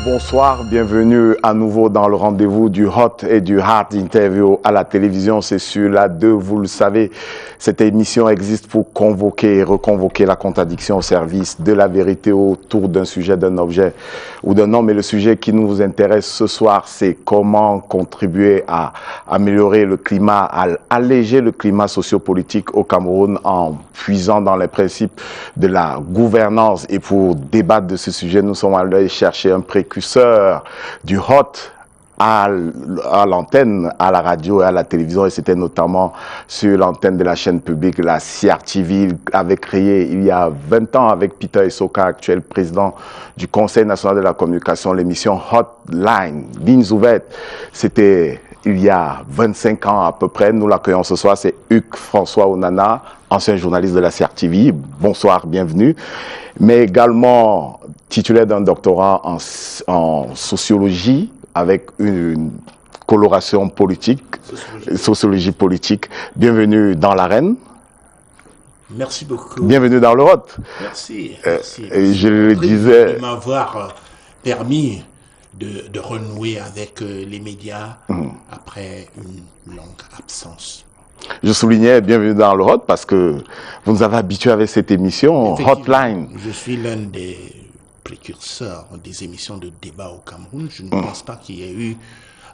Bonsoir, bienvenue à nouveau dans le rendez-vous du Hot et du Hard Interview à la télévision. C'est sur la 2, vous le savez. Cette émission existe pour convoquer et reconvoquer la contradiction au service de la vérité autour d'un sujet, d'un objet ou d'un homme. Et le sujet qui nous intéresse ce soir, c'est comment contribuer à améliorer le climat, à alléger le climat sociopolitique au Cameroun en puisant dans les principes de la gouvernance. Et pour débattre de ce sujet, nous sommes allés chercher un précurseur du Hot à l'antenne, à la radio et à la télévision, et c'était notamment sur l'antenne de la chaîne publique, la CRTV, avait créé il y a 20 ans avec Peter Essoka, actuel président du Conseil national de la communication, l'émission Hotline, lignes ouvertes. C'était il y a 25 ans à peu près. Nous l'accueillons ce soir, c'est Hugues François Onana, ancien journaliste de la CRTV. Bonsoir, bienvenue. Mais également titulaire d'un doctorat en sociologie, avec une coloration politique, sociologie politique. Bienvenue dans l'arène. Merci beaucoup. Bienvenue dans le Hot. Merci. Et je le disais... de m'avoir permis de renouer avec les médias après une longue absence. Je soulignais bienvenue dans le Hot parce que vous nous avez habitués avec cette émission Hotline. Je suis l'un des précurseurs des émissions de débat au Cameroun. Je ne pense pas qu'il y ait eu,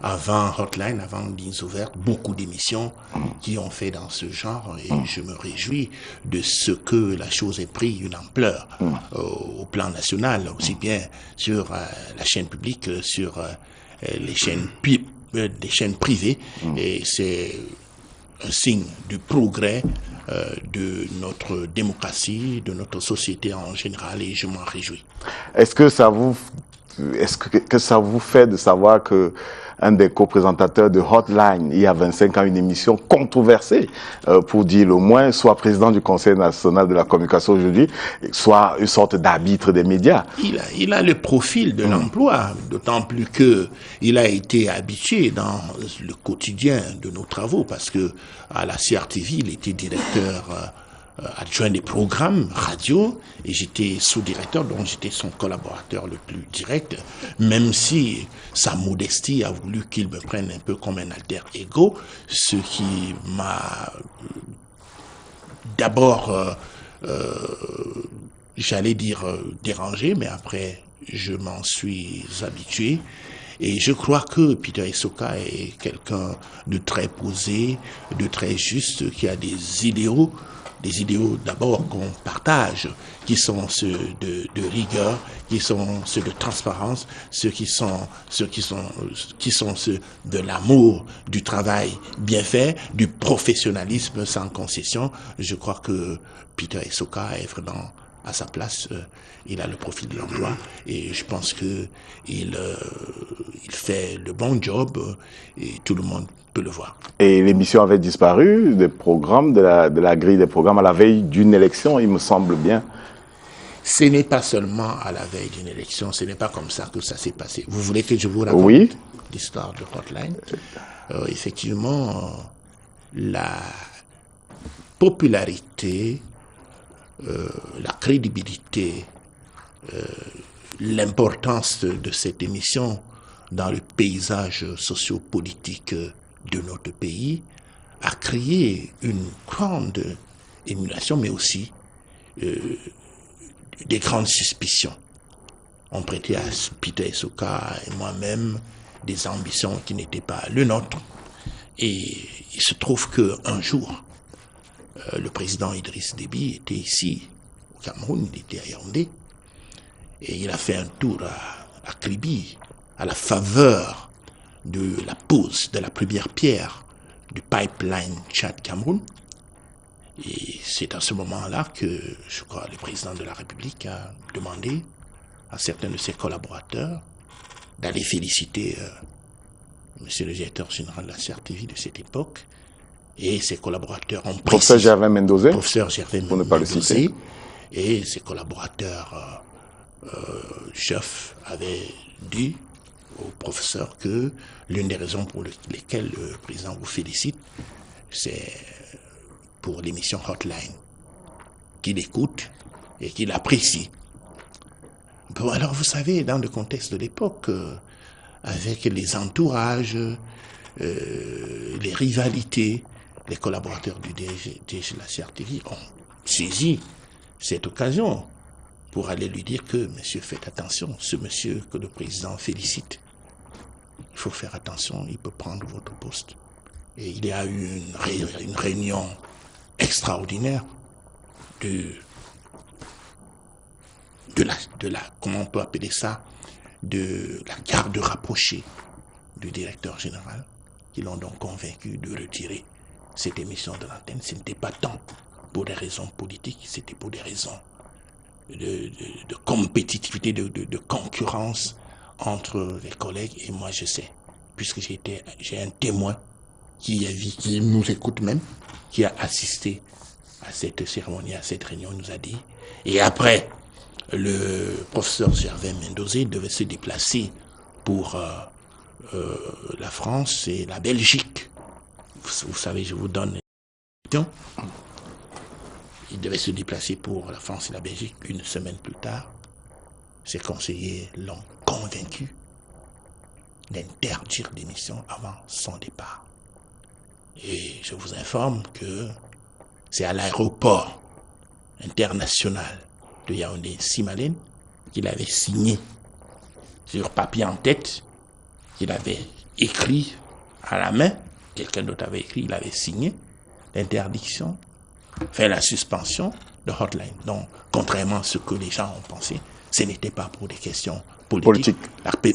avant Hotline, avant Lignes ouvertes, beaucoup d'émissions qui ont fait dans ce genre. Et je me réjouis de ce que la chose ait pris une ampleur au plan national, aussi bien sur la chaîne publique que sur les chaînes privées. Et c'est un signe du progrès de notre démocratie, de notre société en général, et je m'en réjouis. Est-ce que ça vous fait de savoir que un des co-présentateurs de Hotline, il y a 25 ans, une émission controversée, pour dire le moins, soit président du Conseil national de la communication aujourd'hui, soit une sorte d'arbitre des médias. Il a le profil de l'emploi, d'autant plus que il a été habitué dans le quotidien de nos travaux, parce que à la CRTV, il était directeur adjoint des programmes radio, et j'étais sous-directeur, donc j'étais son collaborateur le plus direct, même si sa modestie a voulu qu'il me prenne un peu comme un alter ego, ce qui m'a d'abord, j'allais dire dérangé, mais après je m'en suis habitué. Et je crois que Peter Essoka est quelqu'un de très posé, de très juste, qui a des idéaux d'abord qu'on partage, qui sont ceux de rigueur, qui sont ceux de transparence, ceux qui sont ceux de l'amour du travail bien fait, du professionnalisme sans concession. Je crois que Peter Essoka est vraiment à sa place. Il a le profil de l'emploi et je pense que il fait le bon job et tout le monde peut le voir. Et l'émission avait disparu des programmes, de la grille des programmes à la veille d'une élection, il me semble bien. Ce n'est pas seulement à la veille d'une élection, ce n'est pas comme ça que ça s'est passé. Vous voulez que je vous raconte l'histoire de Hotline? Effectivement, la popularité, la crédibilité, l'importance de cette émission dans le paysage sociopolitique de notre pays a créé une grande émulation, mais aussi des grandes suspicions. On prêtait à Peter Essoka et moi-même des ambitions qui n'étaient pas le nôtre. Et il se trouve qu'un jour, le président Idriss Déby était ici, au Cameroun, il était à Yaoundé, et il a fait un tour à Kribi, à la faveur de la pose de la première pierre du pipeline Tchad-Cameroun. Et c'est à ce moment-là que, je crois, le président de la République a demandé à certains de ses collaborateurs d'aller féliciter monsieur le directeur général de la CRTV de cette époque et ses collaborateurs ont Professeur précisé. Gervais Mendozé, Professeur Gervais pour ne pas le citer. Et ses collaborateurs chefs avaient dit au professeur que l'une des raisons pour lesquelles le président vous félicite, c'est pour l'émission Hotline, qu'il écoute et qu'il apprécie. Bon, alors vous savez, dans le contexte de l'époque, avec les entourages, les rivalités, les collaborateurs du DG de la CRTV ont saisi cette occasion pour aller lui dire que, monsieur, faites attention, ce monsieur que le président félicite, il faut faire attention, il peut prendre votre poste. Et il y a eu une réunion extraordinaire de la, comment on peut appeler ça, de la garde rapprochée du directeur général, qui l'ont donc convaincu de retirer cette émission de l'antenne. Ce n'était pas tant pour des raisons politiques, c'était pour des raisons de compétitivité, de concurrence entre les collègues. Et moi, je sais, puisque j'ai un témoin qui nous écoute même, qui a assisté à cette cérémonie, à cette réunion, il nous a dit. Et après, le professeur Gervais Mendozé devait se déplacer pour la France et la Belgique. Vous savez, je vous donne une question. Il devait se déplacer pour la France et la Belgique une semaine plus tard. Ses conseillers l'ont convaincu d'interdire l'émission avant son départ. Et je vous informe que c'est à l'aéroport international de Yaoundé-Simalène qu'il avait signé sur papier en tête, qu'il avait écrit à la main, quelqu'un d'autre avait écrit, il avait signé l'interdiction, fait la suspension de Hotline. Donc, contrairement à ce que les gens ont pensé, ce n'était pas pour des questions politiques.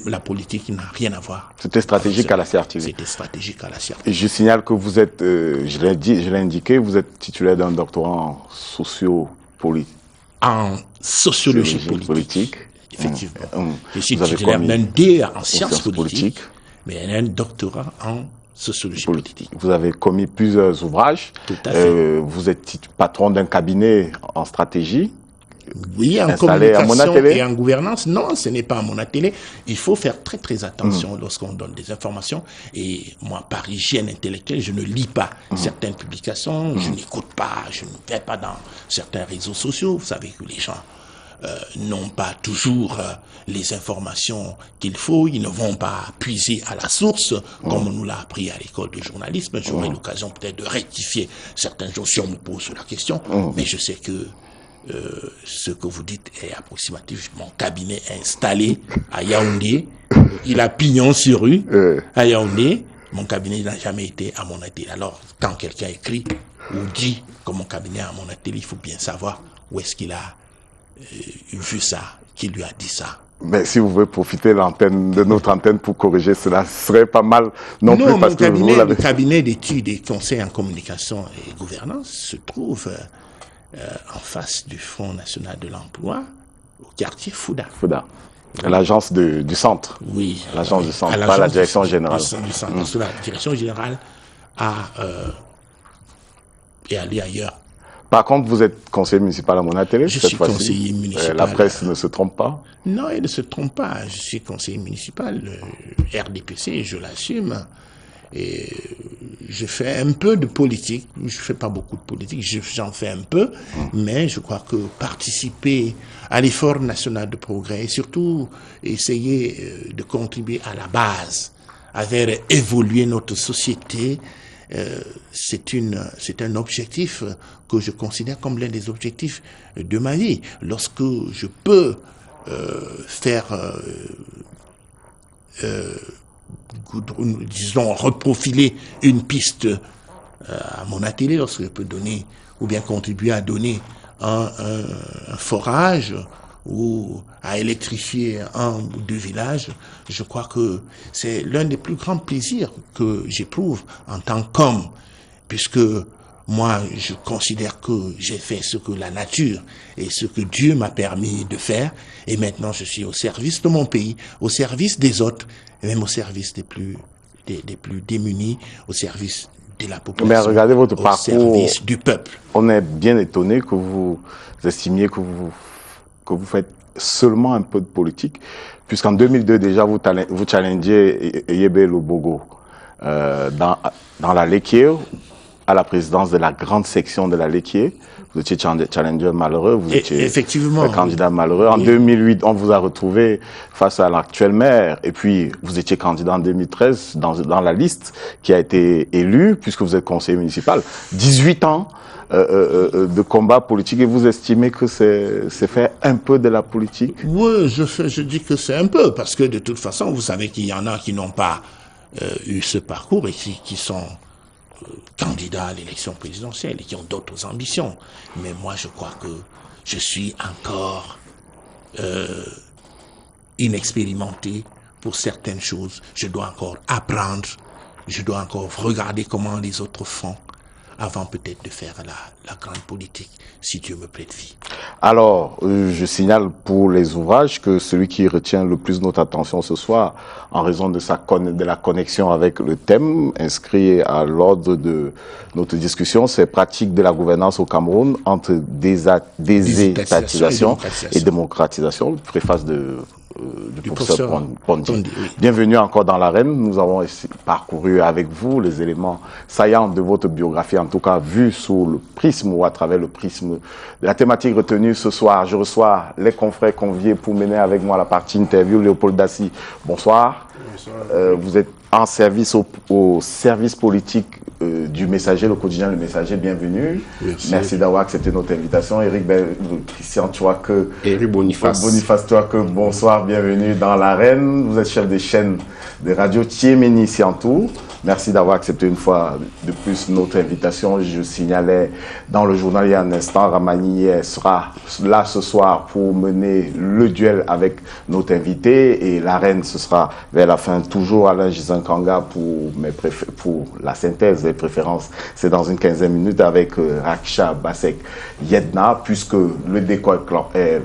La politique n'a rien à voir. C'était stratégique à la CRTV. C'était stratégique à la CRTV. Et je signale que vous êtes, je l'ai indiqué, vous êtes titulaire d'un doctorat en sociopolitique. En sociologie politique. Effectivement. Je suis titulaire d'un DEA en sciences politiques, mais un doctorat en sociologie politique. Vous avez commis plusieurs ouvrages. Tout à fait. Vous êtes patron d'un cabinet en stratégie. Oui, en communication et en gouvernance. Non, ce n'est pas à Monatélé. Il faut faire très très attention lorsqu'on donne des informations. Et moi, par hygiène intellectuelle, je ne lis pas certaines publications, je n'écoute pas, je ne vais pas dans certains réseaux sociaux. Vous savez que les gens n'ont pas toujours les informations qu'il faut, ils ne vont pas puiser à la source, comme on nous l'a appris à l'école de journalisme. J'aurai l'occasion peut-être de rectifier certains jours si on me pose la question, mais je sais que ce que vous dites est approximatif. Mon cabinet est installé à Yaoundé, il a pignon sur rue à Yaoundé. Mon cabinet n'a jamais été à Monatélé. Alors, quand quelqu'un écrit ou dit que mon cabinet est à Monatélé, il faut bien savoir où est-ce qu'il a vu ça, qui lui a dit ça. Mais si vous voulez profiter de notre antenne pour corriger cela, ce serait pas mal non plus parce que le cabinet d'études et conseils en communication et gouvernance se trouve en face du Fonds national de l'emploi, au quartier Fouda. Fouda. L'agence du centre. Oui. L'agence du centre, pas la direction générale. Du centre. Parce que la direction générale est allée ailleurs. Par contre, vous êtes conseiller municipal à Monatélé. Je suis conseiller municipal. La presse ne se trompe pas? Non, elle ne se trompe pas. Je suis conseiller municipal, RDPC, je l'assume. Et je fais un peu de politique. Je fais pas beaucoup de politique, j'en fais un peu. Mais je crois que participer à l'effort national de progrès et surtout essayer de contribuer à la base, à faire évoluer notre société, c'est un objectif que je considère comme l'un des objectifs de ma vie. Lorsque je peux faire disons reprofiler une piste à Monatélé, lorsque je peux donner ou bien contribuer à donner un forage ou à électrifier un ou deux villages, je crois que c'est l'un des plus grands plaisirs que j'éprouve en tant qu'homme, puisque moi, je considère que j'ai fait ce que la nature et ce que Dieu m'a permis de faire, et maintenant je suis au service de mon pays, au service des autres, et même au service des plus démunis, au service de la population, mais regardez votre au parcours, service du peuple. On est bien étonné que vous estimiez que vous faites seulement un peu de politique, puisqu'en 2002 déjà vous challengiez Yébé Lobogo dans la Léquier, à la présidence de la grande section de la Léquier. Vous étiez challenger malheureux, vous étiez effectivement, candidat malheureux. En 2008, on vous a retrouvé face à l'actuel maire. Et puis, vous étiez candidat en 2013 dans la liste qui a été élue, puisque vous êtes conseiller municipal. 18 ans de combat politique, et vous estimez que c'est faire un peu de la politique? Oui, je dis que c'est un peu, parce que de toute façon, vous savez qu'il y en a qui n'ont pas eu ce parcours et qui sont candidats à l'élection présidentielle et qui ont d'autres ambitions. Mais moi, je crois que je suis encore inexpérimenté pour certaines choses. Je dois encore apprendre, je dois encore regarder comment les autres font avant peut-être de faire la grande politique, si Dieu me prête vie. Alors, je signale pour les ouvrages que celui qui retient le plus notre attention ce soir, en raison de la connexion avec le thème inscrit à l'ordre de notre discussion, c'est pratique de la gouvernance au Cameroun entre désétatisation et démocratisation, préface du professeur Pondi. Oui. Bienvenue encore dans l'arène. Nous avons parcouru avec vous les éléments saillants de votre biographie, en tout cas vu sous le prisme ou à travers le prisme de la thématique retenue ce soir. Je reçois les confrères conviés pour mener avec moi la partie interview. Léopold Daci, bonsoir. Bonsoir. Vous êtes en service au service politique du Messager, le quotidien Le Messager. Bienvenue. Merci d'avoir accepté notre invitation. Christian Touake. Eric Boniface. Boniface Touake, bonsoir, bienvenue dans l'arène. Vous êtes chef des chaînes de radio Tiemeni Siantou. Merci d'avoir accepté une fois de plus notre invitation. Je signalais dans le journal il y a un instant, Ramani sera là ce soir pour mener le duel avec notre invité, et l'arène ce sera vers la fin, toujours Alain Gizankanga pour la synthèse des préférences. C'est dans une quinzaine de minutes avec Raksha Basek Yedna, puisque le décor est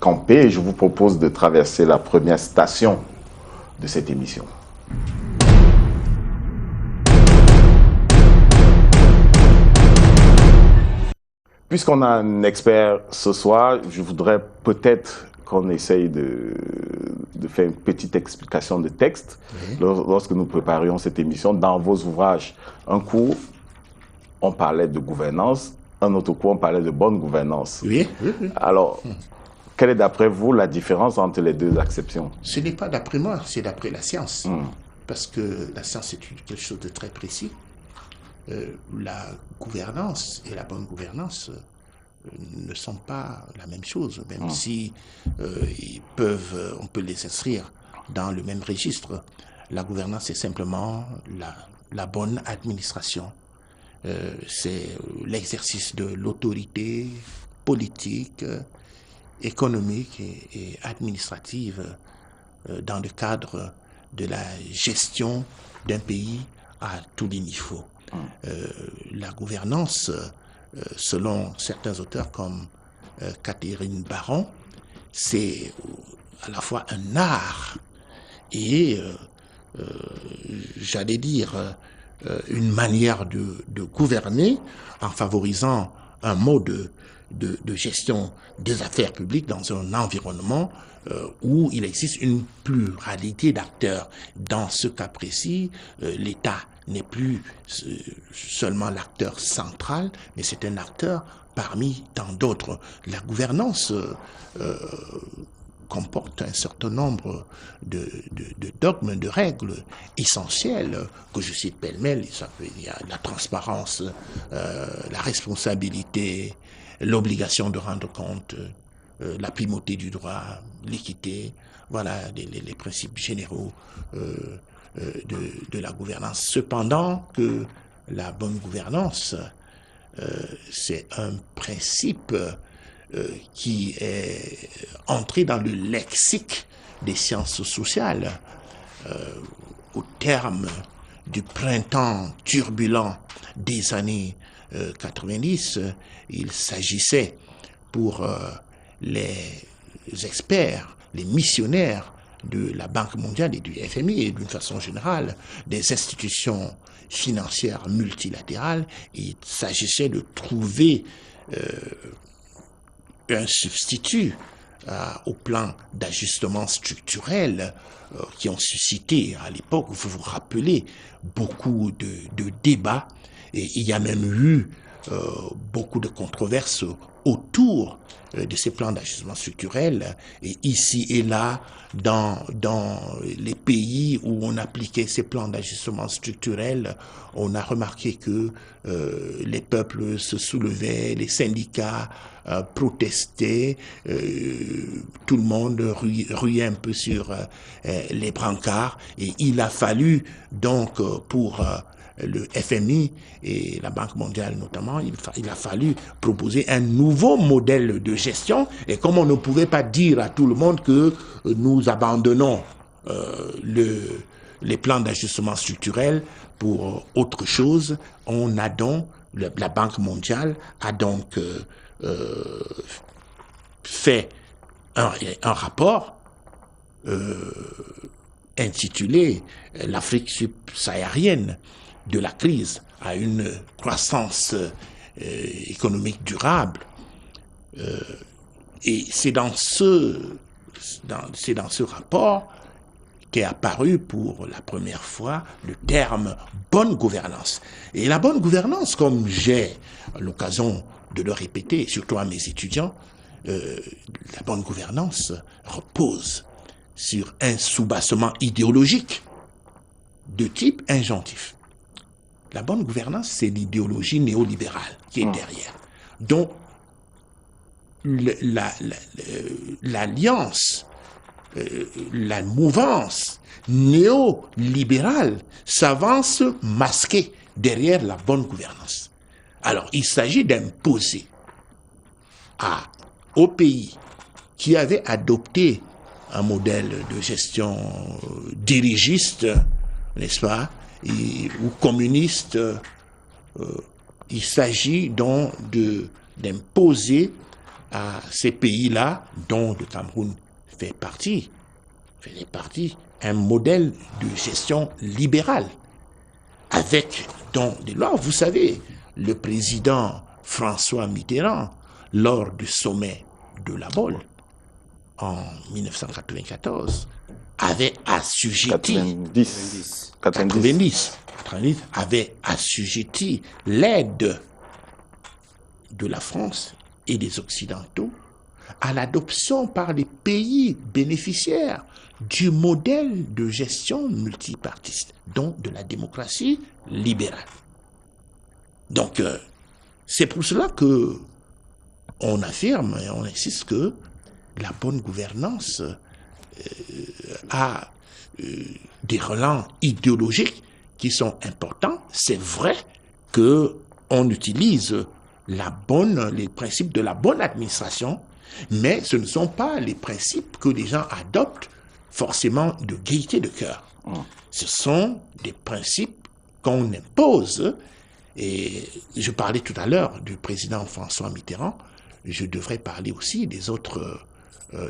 campé. Je vous propose de traverser la première station de cette émission. Puisqu'on a un expert ce soir, je voudrais peut-être qu'on essaye de faire une petite explication de texte. Oui. Lorsque nous préparions cette émission, dans vos ouvrages, un cours, on parlait de gouvernance, un autre cours, on parlait de bonne gouvernance. Oui. Alors, quelle est d'après vous la différence entre les deux acceptions? Ce n'est pas d'après moi, c'est d'après la science. Parce que la science est quelque chose de très précis. La gouvernance et la bonne gouvernance ne sont pas la même chose, même si on peut les inscrire dans le même registre. La gouvernance, c'est simplement la bonne administration. C'est l'exercice de l'autorité politique, économique et administrative dans le cadre de la gestion d'un pays à tous les niveaux. La gouvernance, selon certains auteurs comme Catherine Baron, c'est à la fois un art et, j'allais dire, une manière de gouverner en favorisant un mode de gestion des affaires publiques dans un environnement où il existe une pluralité d'acteurs. Dans ce cas précis, l'État n'est plus seulement l'acteur central, mais c'est un acteur parmi tant d'autres. La gouvernance comporte un certain nombre de dogmes, de règles essentielles que je cite pêle-mêle. Il y a la transparence, la responsabilité, l'obligation de rendre compte, la primauté du droit, l'équité, voilà les principes généraux de la gouvernance. Cependant que la bonne gouvernance, c'est un principe qui est entré dans le lexique des sciences sociales au terme du printemps turbulent des années 90. Il s'agissait pour les experts, les missionnaires de la Banque mondiale et du FMI et d'une façon générale des institutions financières multilatérales. Il s'agissait de trouver un substitut au plan d'ajustement structurel qui ont suscité à l'époque, vous vous rappelez, beaucoup de débats, et il y a même eu beaucoup de controverses autour de ces plans d'ajustement structurel, et ici et là, dans les pays où on appliquait ces plans d'ajustement structurel, on a remarqué que les peuples se soulevaient, les syndicats protestaient, tout le monde ruait un peu sur les brancards, et il a fallu donc pour le FMI et la Banque mondiale notamment, il a fallu proposer un nouveau modèle de gestion. Et comme on ne pouvait pas dire à tout le monde que nous abandonnons les plans d'ajustement structurel pour autre chose, on a donc, la Banque mondiale a donc fait un rapport intitulé « L'Afrique subsaharienne de la crise à une croissance économique durable ». Et c'est dans ce rapport qu'est apparu pour la première fois le terme « bonne gouvernance ». Et la bonne gouvernance, comme j'ai l'occasion de le répéter, surtout à mes étudiants, la bonne gouvernance repose sur un soubassement idéologique de type injonctif. La bonne gouvernance, c'est l'idéologie néolibérale qui est derrière. Donc, l'alliance, la mouvance néolibérale s'avance masquée derrière la bonne gouvernance. Alors, il s'agit d'imposer aux pays qui avaient adopté un modèle de gestion dirigiste, n'est-ce pas, ou communiste, il s'agit donc d'imposer à ces pays-là, dont le Cameroun faisait partie, un modèle de gestion libérale, avec donc des lois. Vous savez, le président François Mitterrand, lors du sommet de La Baule, en 1994, avait assujetti 90 avait assujetti l'aide de la France et des Occidentaux à l'adoption par les pays bénéficiaires du modèle de gestion multipartiste, donc de la démocratie libérale. Donc, c'est pour cela que on affirme et on insiste que la bonne gouvernance a des relents idéologiques qui sont importants. C'est vrai qu'on utilise les principes de la bonne administration, mais ce ne sont pas les principes que les gens adoptent forcément de gaieté de cœur. Ce sont des principes qu'on impose. Et je parlais tout à l'heure du président François Mitterrand, je devrais parler aussi des autres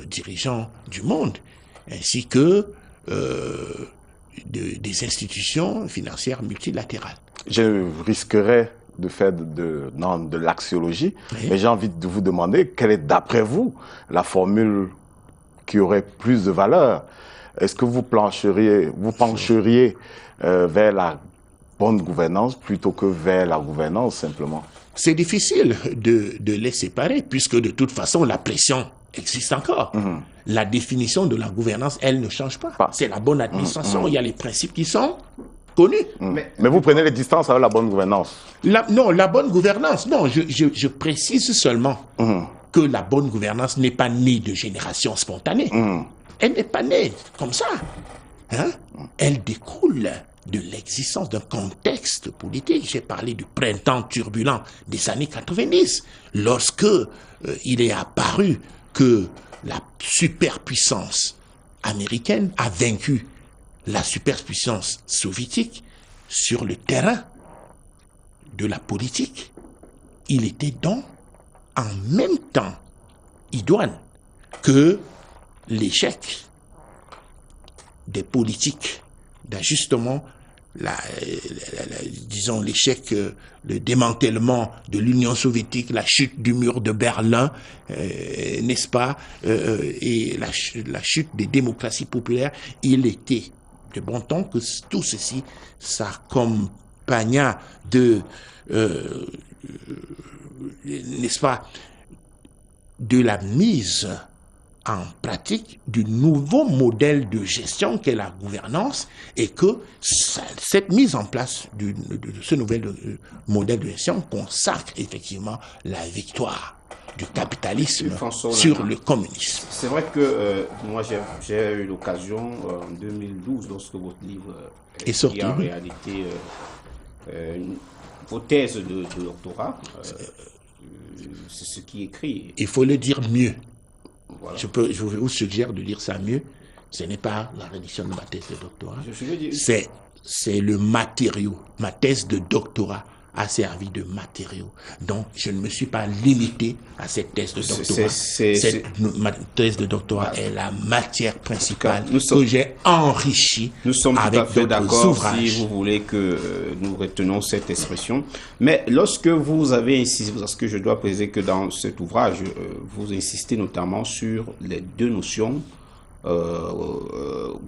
dirigeants du monde, ainsi que des institutions financières multilatérales. Je risquerais de faire de l'axiologie, oui. Mais j'ai envie de vous demander quelle est, d'après vous, la formule qui aurait plus de valeur. Est-ce que vous pencheriez vers la bonne gouvernance plutôt que vers la gouvernance simplement? C'est difficile de les séparer, puisque de toute façon, la pression existe encore. La définition de la gouvernance, elle ne change pas. C'est la bonne administration. Il y a les principes qui sont connus. Mais vous prenez les distances avec la bonne gouvernance. Non, la bonne gouvernance, non, je précise seulement que la bonne gouvernance n'est pas née de génération spontanée. Elle n'est pas née comme ça. Elle découle de l'existence d'un contexte politique. J'ai parlé du printemps turbulent des années 90, lorsque il est apparu que la superpuissance américaine a vaincu la superpuissance soviétique sur le terrain de la politique. Il était donc en même temps idoine que l'échec des politiques d'ajustement, disons l'échec, le démantèlement de l'Union soviétique, la chute du mur de Berlin, n'est-ce pas, et la chute des démocraties populaires, il était de bon temps que tout ceci s'accompagna de, n'est-ce pas, de la mise en pratique du nouveau modèle de gestion qu'est la gouvernance, et que cette mise en place de ce nouvel modèle de gestion consacre effectivement la victoire du capitalisme sur le communisme. C'est vrai que moi j'ai eu l'occasion en 2012, lorsque votre livre est sorti, en réalité vos thèses de doctorat, c'est ce qui est écrit. Il faut le dire mieux. Voilà. Je vous suggère de lire ça mieux. Ce n'est pas la rédaction de ma thèse de doctorat. C'est le matériau. Ma thèse de doctorat a servi de matériau. Donc, je ne me suis pas limité à cette thèse de doctorat. Ma thèse de doctorat est la matière principale que j'ai enrichie. Nous sommes tout à fait d'accord si vous voulez que nous retenons cette expression. Mais lorsque vous avez insisté, parce que je dois préciser que dans cet ouvrage, vous insistez notamment sur les deux notions,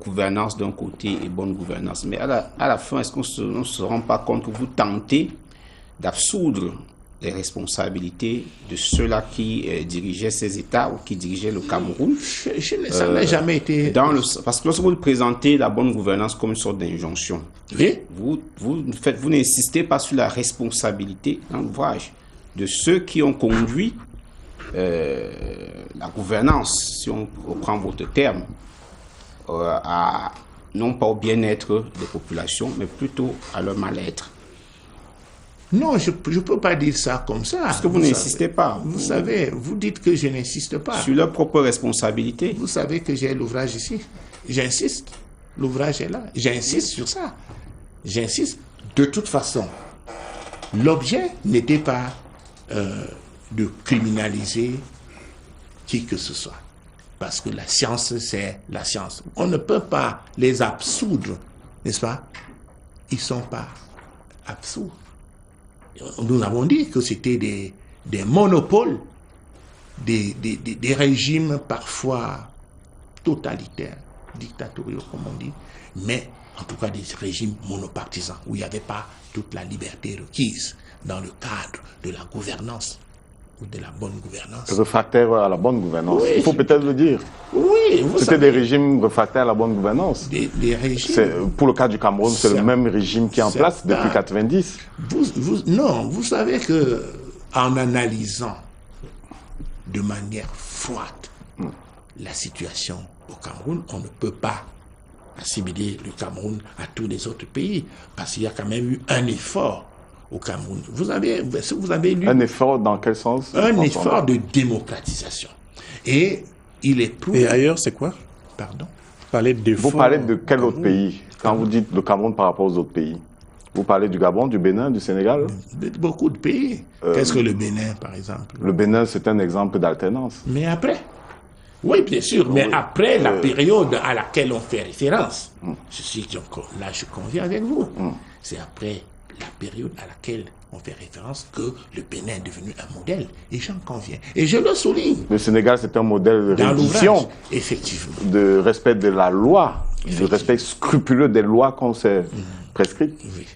gouvernance d'un côté et bonne gouvernance. Mais à la fin, est-ce qu'on ne se rend pas compte que vous tentez d'absoudre les responsabilités de ceux-là qui dirigeaient ces États ou qui dirigeaient le Cameroun? Ça n'a jamais été... Parce que lorsque vous présentez la bonne gouvernance comme une sorte d'injonction, oui, vous n'insistez pas sur la responsabilité dans l'ouvrage de ceux qui ont conduit la gouvernance, si on reprend votre terme, non pas au bien-être des populations, mais plutôt à leur mal-être. Non, je ne peux pas dire ça comme ça. Parce que vous n'insistez pas. Vous savez, vous dites que je n'insiste pas. Sur leur propre responsabilité. Vous savez que j'ai l'ouvrage ici. J'insiste. L'ouvrage est là. J'insiste sur ça. J'insiste. De toute façon, l'objet n'était pas de criminaliser qui que ce soit. Parce que la science, c'est la science. On ne peut pas les absoudre, n'est-ce pas? Ils ne sont pas absous. Nous avons dit que c'était des monopoles, des régimes parfois totalitaires, dictatoriaux comme on dit, mais en tout cas des régimes monopartisans, où il n'y avait pas toute la liberté requise dans le cadre de la gouvernance ou de la bonne gouvernance. Réfractaires à la bonne gouvernance, oui, il faut peut-être le dire. Oui, c'était des régimes réfractaires à la bonne gouvernance. Des régimes. Pour le cas du Cameroun, c'est le même régime qui est en place depuis 90. Non, vous savez que en analysant de manière froide la situation au Cameroun, on ne peut pas assimiler le Cameroun à tous les autres pays, parce qu'il y a quand même eu un effort au Cameroun. Vous avez lu... Un effort dans quel sens? Un effort de démocratisation. Et il est prouvé... Et ailleurs, c'est quoi? Pardon? Vous parlez de quel autre pays? Quand vous dites le Cameroun par rapport aux autres pays, vous parlez du Gabon, du Bénin, du Sénégal? Beaucoup de pays. Qu'est-ce que le Bénin, par exemple? Le Bénin, c'est un exemple d'alternance. Mais après? Oui, bien sûr, mais après la période à laquelle on fait référence, là je conviens avec vous, c'est après la période à laquelle on fait référence que le Bénin est devenu un modèle, et j'en conviens. Et je le souligne. Le Sénégal, c'est un modèle de rédition, effectivement, de respect de la loi, de respect scrupuleux des lois qu'on s'est prescrites. Oui.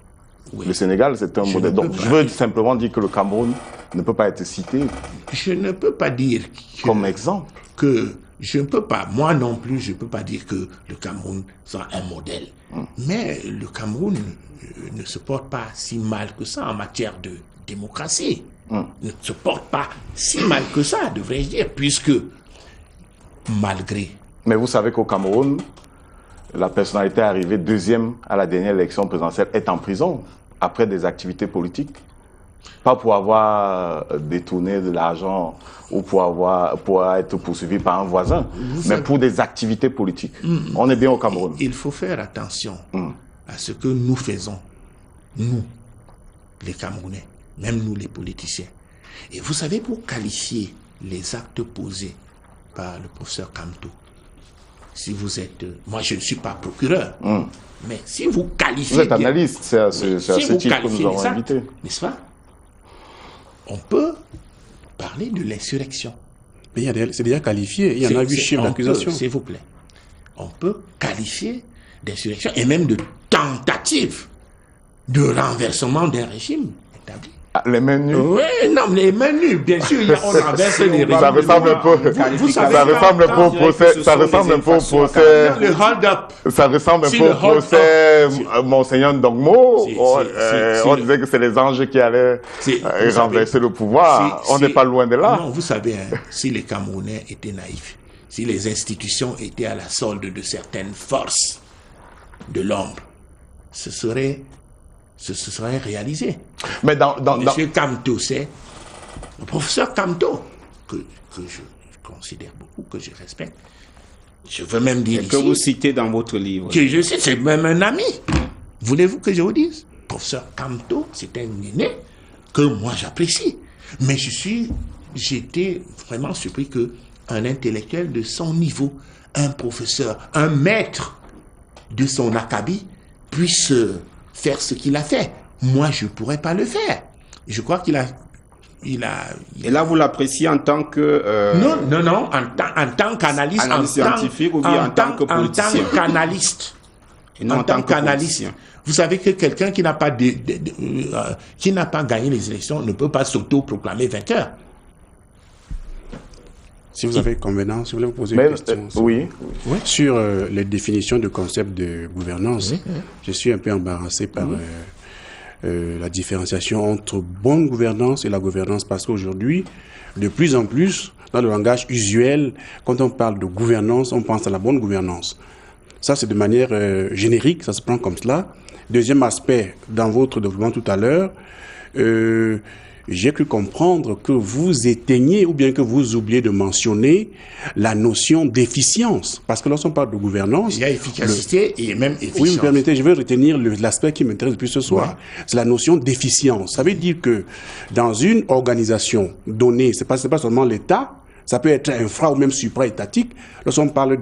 Oui. Le Sénégal, c'est un modèle. Donc, je veux simplement dire que le Cameroun ne peut pas être cité. Je ne peux pas dire comme exemple. Que je ne peux pas, moi non plus, je ne peux pas dire que le Cameroun soit un modèle. Mais le Cameroun ne se porte pas si mal que ça en matière de démocratie. Ne se porte pas si mal que ça, devrais-je dire, puisque malgré... Mais vous savez qu'au Cameroun, la personnalité arrivée deuxième à la dernière élection présidentielle est en prison après des activités politiques. Pas pour avoir détourné de l'argent ou pour être poursuivi par un voisin, mais pour des activités politiques. On est bien au Cameroun. Il faut faire attention à ce que nous faisons, nous, les Camerounais, même nous les politiciens. Et vous savez, pour qualifier les actes posés par le professeur Kamto, si vous êtes... moi, je ne suis pas procureur. Mais si vous qualifiez... Vous êtes analyste, c'est à ce titre que nous avons ça, invité. N'est-ce pas? On peut parler de l'insurrection. Mais c'est déjà qualifié, il y en a 8 chefs d'accusation. S'il vous plaît. On peut qualifier d'insurrection et même de tentative de renversement d'un régime établi. Ah, les mains nues. Oui, non, mais les mains nues, bien sûr, on renverse les régimes. Ça ressemble un peu. Ça ressemble un peu au procès. Ça ressemble un peu au procès. Le hold-up. Ça ressemble un peu au procès Monseigneur Ndongmo. On disait que c'est les anges qui allaient renverser le pouvoir. On n'est pas loin de là. Non, vous savez, si les Camerounais étaient naïfs, si les institutions étaient à la solde de certaines forces de l'ombre, ce serait réalisé. Mais Monsieur Kamto, c'est le professeur Kamto, que je considère beaucoup, que je respecte. Je veux même dire que vous citez dans votre livre. Que je sais, c'est même un ami. Voulez-vous que je vous dise? Professeur Kamto, c'est un aîné que moi j'apprécie. Mais j'étais vraiment surpris qu'un intellectuel de son niveau, un professeur, un maître de son acabit puisse faire ce qu'il a fait. Moi, je ne pourrais pas le faire. Je crois qu'il a... Et là, vous l'appréciez en tant que... Non, en tant qu'analyste. Analyste scientifique ou bien en tant que politicien? En tant qu'analyste. Et non en tant qu'analyste. Vous savez que quelqu'un qui n'a pas gagné les élections ne peut pas s'auto-proclamer vainqueur. Si vous avez convenance, je voulais vous poser une question. Oui. Sur les définitions de concept de gouvernance, je suis un peu embarrassé par la différenciation entre bonne gouvernance et la gouvernance, parce qu'aujourd'hui, de plus en plus, dans le langage usuel, quand on parle de gouvernance, on pense à la bonne gouvernance. Ça, c'est de manière générique, ça se prend comme cela. Deuxième aspect, dans votre document tout à l'heure, j'ai cru comprendre que vous éteignez ou bien que vous oubliez de mentionner la notion d'efficience. Parce que lorsqu'on parle de gouvernance... Il y a efficacité et même efficience. Oui, vous permettez, je vais retenir l'aspect qui m'intéresse depuis ce soir. Ouais. C'est la notion d'efficience. Ça veut dire que dans une organisation donnée, c'est pas seulement l'État, ça peut être infra ou même supra-étatique. Lorsqu'on parle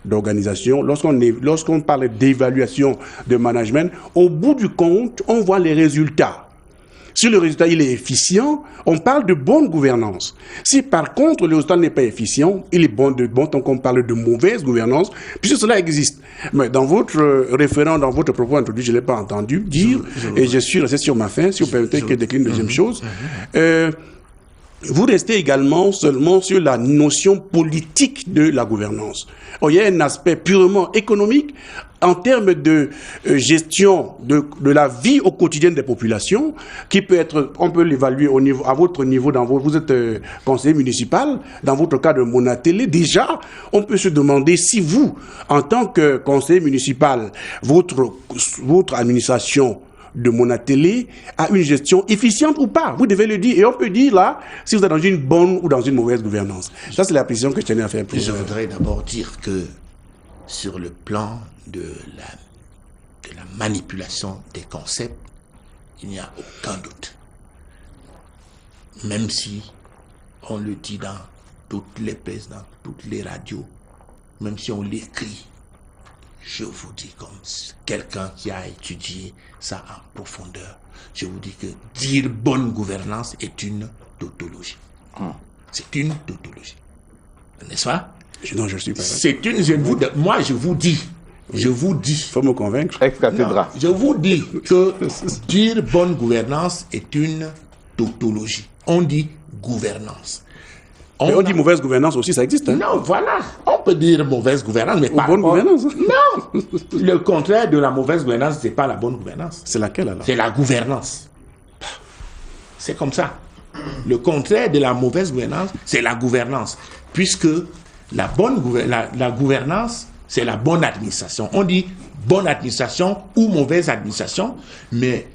d'organisation, lorsqu'on parle d'évaluation de management, au bout du compte, on voit les résultats. Si le résultat il est efficient, on parle de bonne gouvernance. Si par contre le résultat n'est pas efficient, il est bon donc on parle de mauvaise gouvernance, puisque cela existe. Mais dans votre référent, dans votre propos introduit, je ne l'ai pas entendu dire, et je suis resté sur ma faim, si vous permettez que je décline une deuxième chose. Vous restez également seulement sur la notion politique de la gouvernance. Il y a un aspect purement économique en termes de gestion de la vie au quotidien des populations, qui peut être, on peut l'évaluer à votre niveau, vous êtes conseiller municipal, dans votre cas de Monatélé, déjà, on peut se demander si vous, en tant que conseiller municipal, votre administration de Monatélé a une gestion efficiente ou pas. Vous devez le dire. Et on peut dire là, si vous êtes dans une bonne ou dans une mauvaise gouvernance. Ça, c'est la précision que je tenais à faire. Je voudrais d'abord dire que sur le plan de la manipulation des concepts, il n'y a aucun doute. Même si on le dit dans toutes les presses, dans toutes les radios, même si on l'écrit, je vous dis comme quelqu'un qui a étudié ça en profondeur, je vous dis que dire bonne gouvernance est une tautologie. C'est une tautologie. N'est-ce pas? Non, je suis pas. C'est une. Moi, je vous dis. Je vous dis. Faut me convaincre. Ex-cathédra. Je vous dis que dire bonne gouvernance est une tautologie. On dit gouvernance. Mais on dit mauvaise gouvernance aussi, ça existe. Hein? Non, voilà. On peut dire mauvaise gouvernance, mais pas bonne gouvernance. Non. Le contraire de la mauvaise gouvernance, c'est pas la bonne gouvernance. C'est laquelle alors? C'est la gouvernance. C'est comme ça. Le contraire de la mauvaise gouvernance, c'est la gouvernance. Puisque la gouvernance, c'est la bonne administration. On dit bonne administration ou mauvaise administration, mais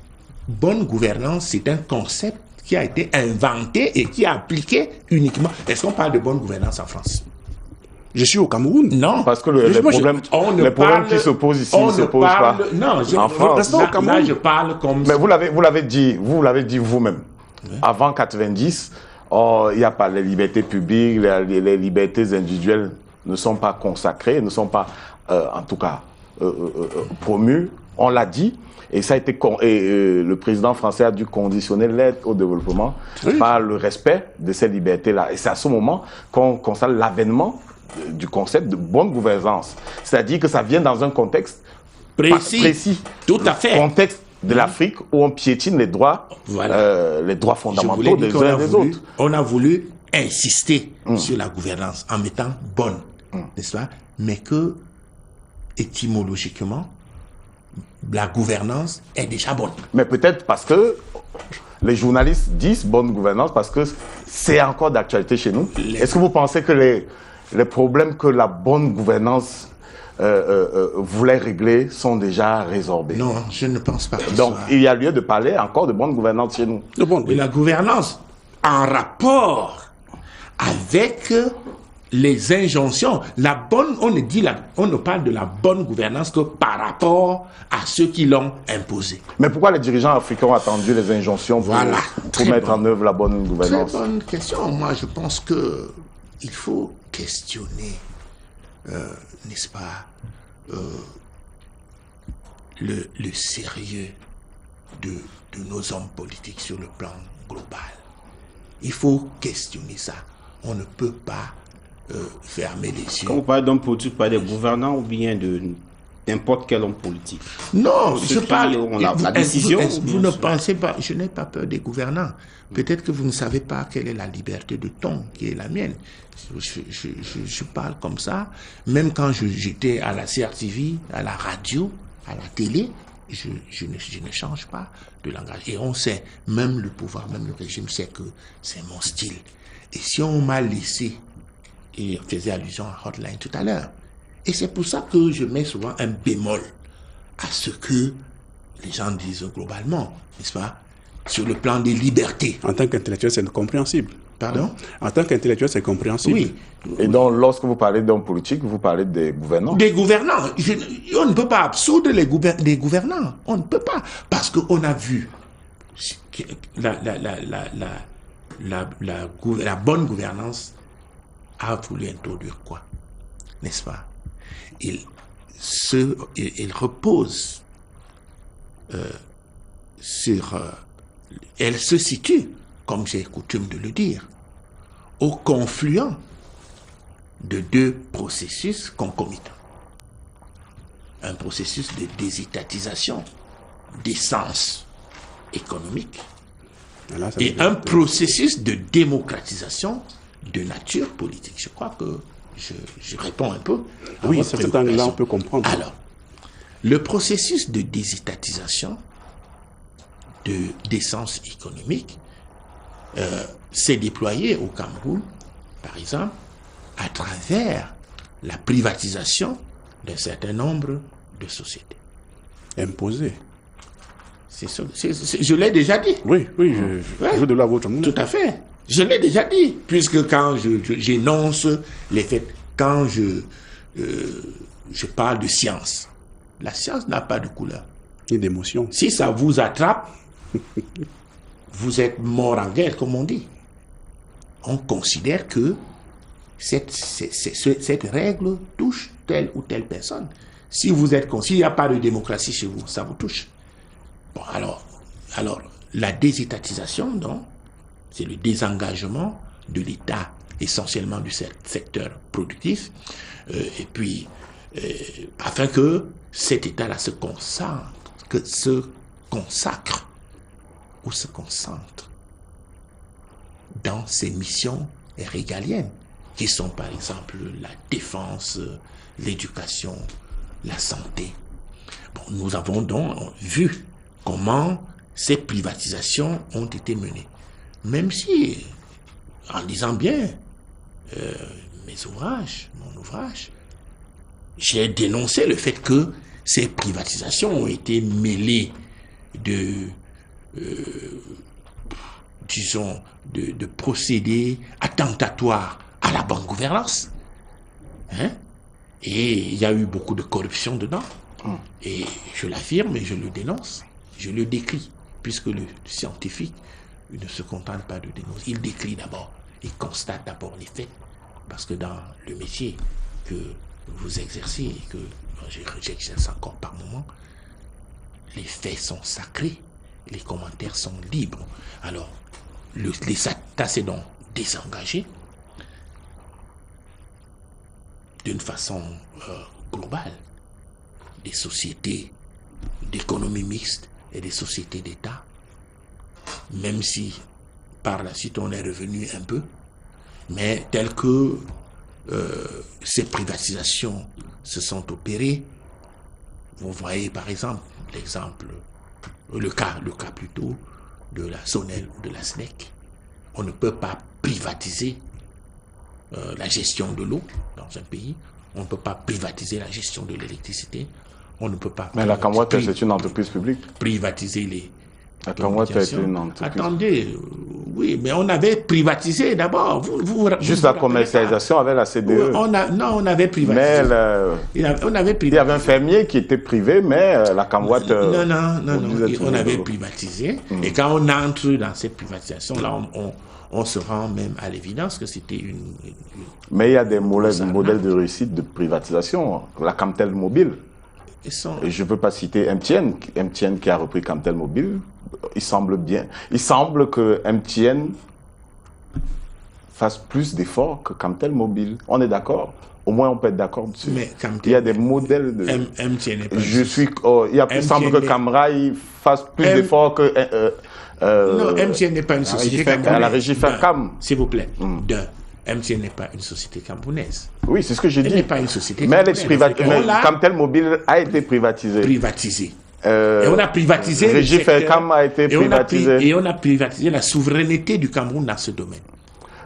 bonne gouvernance, c'est un concept qui a été inventé et qui est appliqué uniquement. Est-ce qu'on parle de bonne gouvernance en France? Je suis au Cameroun. Non. Parce que les problèmes qui se posent ici ne se posent pas en France. Là, je parle comme... Mais vous l'avez dit vous-même. Oui. Avant 90, il n'y a pas les libertés publiques, les libertés individuelles ne sont pas consacrés, ne sont pas, en tout cas, promus. On l'a dit, et ça a été le président français a dû conditionner l'aide au développement par le respect de ces libertés-là. Et c'est à ce moment qu'on constate l'avènement du concept de bonne gouvernance. C'est-à-dire que ça vient dans un contexte précis. Tout à fait. Le contexte de l'Afrique où on piétine les droits, les droits fondamentaux des uns et des autres. On a voulu insister sur la gouvernance en mettant bonne, n'est-ce pas? Mais que, étymologiquement, la gouvernance est déjà bonne. Mais peut-être parce que les journalistes disent bonne gouvernance parce que c'est encore d'actualité chez nous. Est-ce que vous pensez que les problèmes que la bonne gouvernance voulait régler sont déjà résorbés? Non, je ne pense pas. Donc, il y a lieu de parler encore de bonne gouvernance chez nous. Et la gouvernance en rapport avec les injonctions. On ne parle de la bonne gouvernance que par rapport à ceux qui l'ont imposée. Mais pourquoi les dirigeants africains ont attendu les injonctions pour mettre en œuvre la bonne gouvernance? Très bonne question. Moi, je pense que il faut questionner, n'est-ce pas, le sérieux de nos hommes politiques sur le plan global. Il faut questionner ça. On ne peut pas fermer les yeux. Quand vous parlez d'hommes politiques, vous parlez des gouvernants ou bien de n'importe quel homme politique? Non, je parle... La décision... Vous ne pensez pas... Je n'ai pas peur des gouvernants. Peut-être que vous ne savez pas quelle est la liberté de ton qui est la mienne. Je parle comme ça. Même quand j'étais à la CRTV, à la radio, à la télé, je ne change pas de langage. Et on sait, même le pouvoir, même le régime sait que c'est mon style. Et si on m'a laissé, et on faisait allusion à Hotline tout à l'heure, et c'est pour ça que je mets souvent un bémol à ce que les gens disent globalement, n'est-ce pas, sur le plan des libertés. En tant qu'intellectuel, c'est compréhensible. Pardon? En tant qu'intellectuel, c'est compréhensible. Oui. Et donc, lorsque vous parlez d'hommes politiques, vous parlez des gouvernants. Des gouvernants. On ne peut pas absoudre les gouvernants. On ne peut pas. Parce qu'on a vu que la bonne gouvernance a voulu introduire quoi? N'est-ce pas? Il repose sur... elle se situe, comme j'ai coutume de le dire, au confluent de deux processus concomitants. Un processus de désétatisation, d'essence économique, et un processus de démocratisation de nature politique. Je crois que je réponds un peu. Oui, c'est cet angle-là, on peut comprendre. Alors, le processus de désétatisation d'essence économique s'est déployé au Cameroun, par exemple, à travers la privatisation d'un certain nombre de sociétés. Imposé. Je l'ai déjà dit. Oui, je veux de la vôtre. Tout à fait. Je l'ai déjà dit, puisque quand j'énonce les faits, quand je parle de science, la science n'a pas de couleur. Ni d'émotion. Si ça vous attrape, vous êtes mort en guerre, comme on dit. On considère que cette règle touche telle ou telle personne. Si vous êtes s'il n'y a pas de démocratie chez vous, ça vous touche. Bon, alors la désétatisation, donc, c'est le désengagement de l'État, essentiellement du secteur productif, et puis, afin que cet État-là se consacre ou se concentre dans ses missions régaliennes, qui sont par exemple la défense, l'éducation, la santé. Bon, nous avons donc vu comment ces privatisations ont été menées. Même si, en lisant bien mon ouvrage, j'ai dénoncé le fait que ces privatisations ont été mêlées de procédés attentatoires à la bonne gouvernance. Hein? Et il y a eu beaucoup de corruption dedans. Et je l'affirme et je le dénonce. Je le décris, puisque le scientifique ne se contente pas de dénoncer. Il décrit d'abord, il constate d'abord les faits. Parce que dans le métier, que vous exercez et que j'exerce encore par moment, les faits sont sacrés, les commentaires sont libres. Alors, l'État s'est donc désengagé d'une façon globale des sociétés d'économie mixte et des sociétés d'État, même si par la suite on est revenu un peu, mais tel que ces privatisations se sont opérées, vous voyez par exemple le cas plutôt de la SONEL ou de la SNEC. On ne peut pas privatiser la gestion de l'eau dans un pays, on ne peut pas privatiser la gestion de l'électricité, on ne peut pas... Mais la Camouatte, c'est une entreprise publique. Privatiser les... La Camouatte est une entreprise. Attendez, oui, mais on avait privatisé d'abord. Juste la commercialisation avec la CDE. On avait privatisé. Mais on avait privatisé. Il y avait un fermier qui était privé, mais la Camouatte... Non, on avait privatisé. Et quand on entre dans cette privatisation, là, on se rend même à l'évidence que c'était une... Mais il y a des modèles de réussite de privatisation. La Camtel Mobile. Et je ne veux pas citer MTN qui a repris Camtel Mobile. Il semble que MTN fasse plus d'efforts que Camtel Mobile. On est d'accord? Au moins, on peut être d'accord dessus. Mais Camtel, il y a des modèles de... MTN n'est pas... il semble que Camrail fasse plus d'efforts que... non, MTN n'est pas une société camerounaise. La régie Fercam. S'il vous plaît. MTN n'est pas une société camerounaise. Oui, c'est ce que j'ai dit. Elle n'est pas une société camerounaise. Mais Camtel Mobile a été privatisé. Et on a privatisé... Régie Fercam a été privatisé. Et on a privatisé la souveraineté du Cameroun dans ce domaine.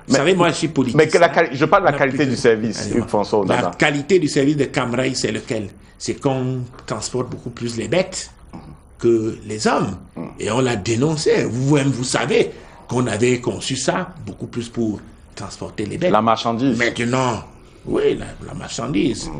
Vous savez, moi, je suis politique. Mais je parle de la qualité du service, François Onana. La qualité du service de Camrail, c'est lequel? C'est qu'on transporte beaucoup plus les bêtes que les hommes. Et on l'a dénoncé. Vous-même, vous savez qu'on avait conçu ça beaucoup plus pour transporter les bêtes. La marchandise. Maintenant, oui, la marchandise.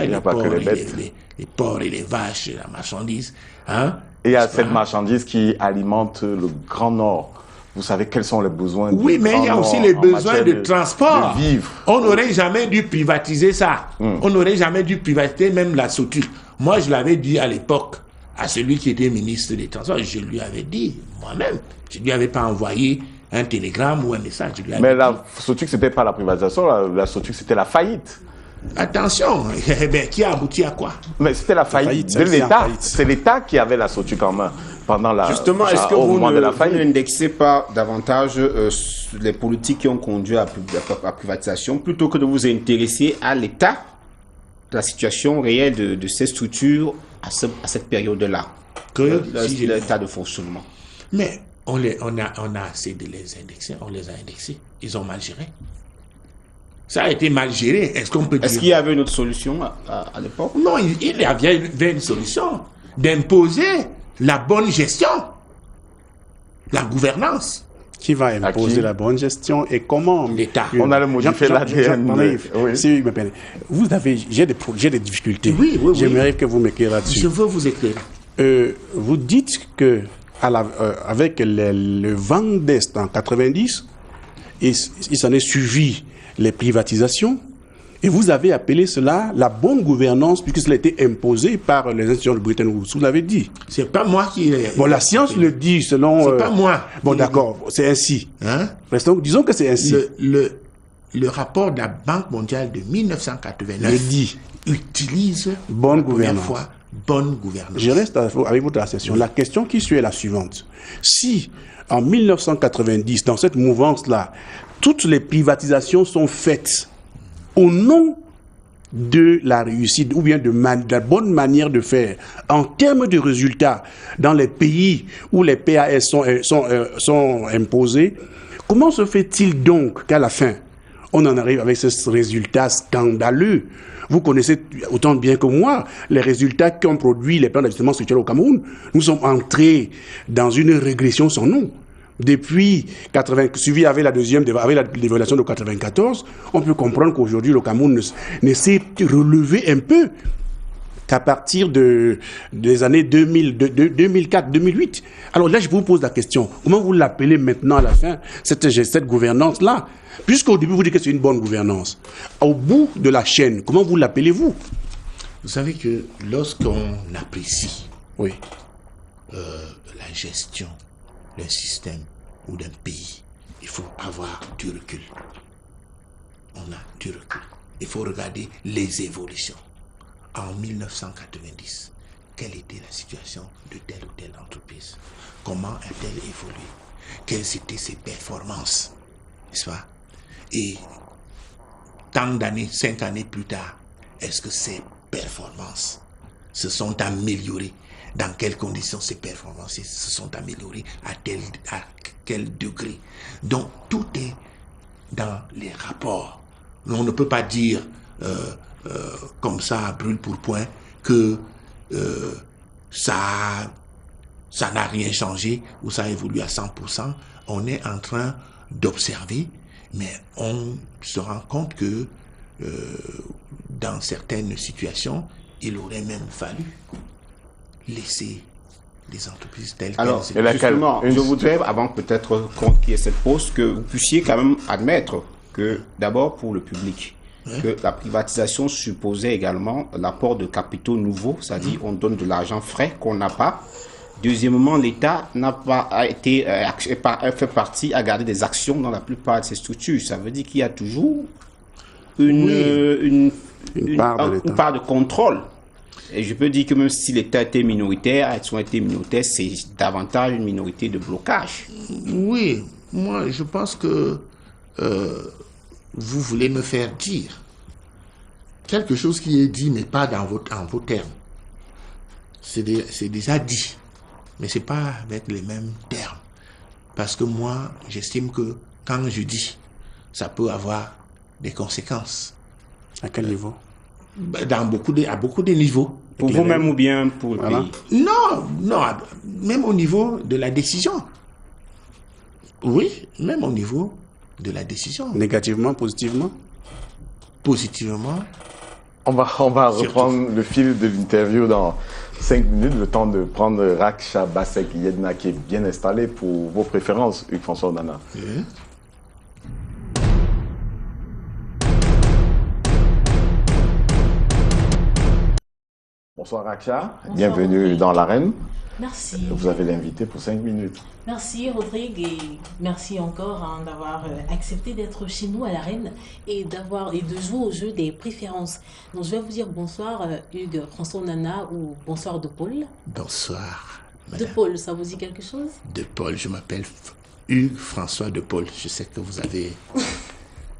Il n'y a pas que les bêtes. Les porcs et les vaches, la marchandise. Hein? Et il y a cette marchandise qui alimente le Grand Nord. Vous savez quels sont les besoins Oui, mais il y a aussi les besoins de transport. De vivre. On n'aurait jamais dû privatiser ça. On n'aurait jamais dû privatiser même la SOTUC. Moi, je l'avais dit à l'époque à celui qui était ministre des Transports. Je lui avais dit, moi-même, je ne lui avais pas envoyé un télégramme ou un message. Mais la SOTUC, ce n'était pas la privatisation, la SOTUC, c'était la faillite. Attention, qui a abouti à quoi? Mais c'était la faillite de l'État. C'est l'État qui avait la SOTUC en main pendant la Justement, est-ce que vous n'indexez pas davantage les politiques qui ont conduit à la privatisation plutôt que de vous intéresser à l'état de la situation réelle de ces structures à cette période-là, l'état de fonctionnement? Mais on a assez de les indexer, on les a indexés, ils ont mal géré. Ça a été mal géré. Est-ce qu'on peut dire... Est-ce qu'il y avait une autre solution à l'époque? Non, il y avait une solution d'imposer la bonne gestion, la gouvernance. Qui va imposer la bonne gestion et comment? L'État. On a le modifié l'ADN. Si vous me permettez. J'ai des difficultés. Oui. J'aimerais que vous m'éclairez là-dessus. Je veux vous éclairer. Vous dites que avec le vent d'Est en 90, il s'en est suivi les privatisations, et vous avez appelé cela la bonne gouvernance, puisque cela a été imposé par les institutions de Bretton Woods. Vous l'avez dit. C'est pas moi qui... Bon, la science le dit selon... C'est pas moi. Bon, d'accord, c'est ainsi. Hein? Disons que c'est ainsi. Le rapport de la Banque mondiale de 1989 le dit. Utilise bonne gouvernance. Bonne gouvernance. Je reste avec votre assertion. La question qui suit est la suivante. Si, en 1990, dans cette mouvance-là, toutes les privatisations sont faites au nom de la réussite ou bien de la bonne manière de faire, en termes de résultats, dans les pays où les PAS sont imposés, comment se fait-il donc qu'à la fin, on en arrive avec ce résultat scandaleux? Vous connaissez autant bien que moi les résultats qu'ont produit les plans d'ajustement structurel au Cameroun. Nous sommes entrés dans une régression sans nom. Depuis 80, suivi avec la dévaluation de 94, on peut comprendre qu'aujourd'hui le Cameroun ne s'est relevé un peu. qu'à partir des années 2004-2008. Alors là, je vous pose la question, comment vous l'appelez maintenant à la fin, cette gouvernance-là? Puisqu'au début, vous dites que c'est une bonne gouvernance. Au bout de la chaîne, comment vous l'appelez-vous? Vous savez que lorsqu'on apprécie Oui. la gestion d'un système ou d'un pays, il faut avoir du recul. On a du recul. Il faut regarder les évolutions. En 1990, quelle était la situation de telle ou telle entreprise? Comment a-t-elle évolué? Quelles étaient ses performances? N'est-ce pas? Et tant d'années, 5 années plus tard, est-ce que ces performances se sont améliorées? Dans quelles conditions ces performances se sont améliorées? À quel degré? Donc, tout est dans les rapports. On ne peut pas dire comme ça, à brûle pour point, que ça n'a rien changé ou ça évolue à 100%. On est en train d'observer, mais on se rend compte que dans certaines situations, il aurait même fallu laisser les entreprises telles qu'elles Alors, étaient. justement, je voudrais, avant peut-être qu'on ait cette pause, que vous puissiez quand même admettre que, d'abord pour le public, que la privatisation supposait également l'apport de capitaux nouveaux, c'est-à-dire on donne de l'argent frais qu'on n'a pas. Deuxièmement, l'État n'a pas fait partie à garder des actions dans la plupart de ces structures. Ça veut dire qu'il y a toujours une part de contrôle. Et je peux dire que même si l'État était minoritaire, c'est davantage une minorité de blocage. Oui, moi je pense que vous voulez me faire dire quelque chose qui est dit, mais pas en vos termes. C'est déjà dit, mais ce n'est pas avec les mêmes termes. Parce que moi, j'estime que quand je dis, ça peut avoir des conséquences. À quel niveau? À beaucoup de niveaux. Pour vous-même ou bien pour le pays? Non, même au niveau de la décision. Oui, même au niveau de la décision. Négativement, positivement? Positivement. On va reprendre le fil de l'interview dans 5 minutes, le temps de prendre Raksha Bassek Yedna qui est bien installé pour vos préférences, Hugues-François Onana. Bonsoir Raksha, bienvenue dans l'arène. Merci. Vous avez l'invité pour 5 minutes. Merci Rodrigue et merci encore d'avoir accepté d'être chez nous à l'arène et de jouer au jeu des préférences. Donc je vais vous dire bonsoir Hugues François Onana ou bonsoir De Paul. Bonsoir. Madame. De Paul, ça vous dit quelque chose? De Paul, je m'appelle Hugues François De Paul. Je sais que vous avez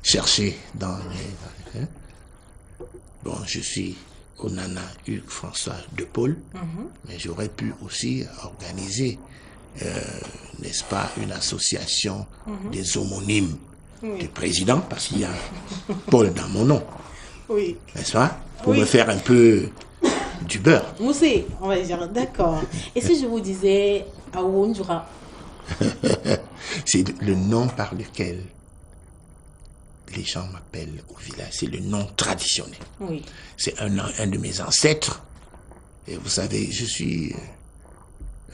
cherché dans les... Bon, je suis Onana Hugues François De Paul, mais j'aurais pu aussi organiser, n'est-ce pas, une association des homonymes du président, parce qu'il y a Paul dans mon nom, n'est-ce pas, pour me faire un peu du beurre. Moussé, on va dire, d'accord. Et si je vous disais Aoundjoura? C'est le nom par lequel les gens m'appellent au village, c'est le nom traditionnel. Oui. C'est un de mes ancêtres. Et vous savez, je suis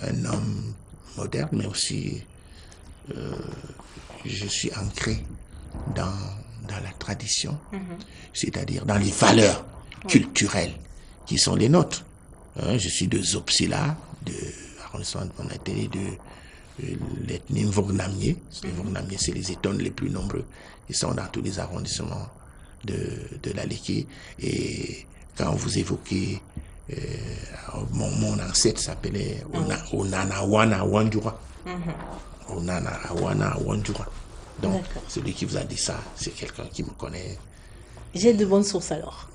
un homme moderne, mais aussi je suis ancré dans la tradition, c'est-à-dire dans les valeurs culturelles qui sont les nôtres. Je suis de Zopsila, de l'arrondissement de Bonatélé, de l'ethnie Vognamier. Les Vognamiers, c'est les étones les plus nombreux. Ils sont dans tous les arrondissements de la Léké. Et quand vous évoquez, mon ancêtre s'appelait Onana Wandjoura. Onana Wandjoura. Donc, celui qui vous a dit ça, c'est quelqu'un qui me connaît. J'ai de bonnes sources alors.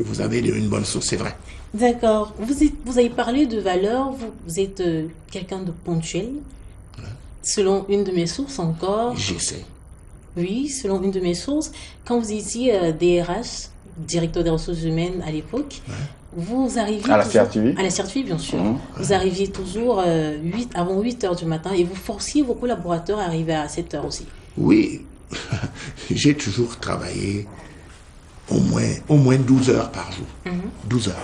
Vous avez une bonne source, c'est vrai. D'accord. Vous avez parlé de valeurs, vous êtes quelqu'un de ponctuel. Selon une de mes sources encore. J'essaie. Oui, selon une de mes sources, quand vous étiez DRH, directeur des ressources humaines à l'époque, vous arriviez à la CRTV. À la CRTV, bien sûr. Vous arriviez toujours avant 8 heures du matin et vous forciez vos collaborateurs à arriver à 7 heures aussi. Oui, j'ai toujours travaillé au moins 12 heures par jour. 12 heures.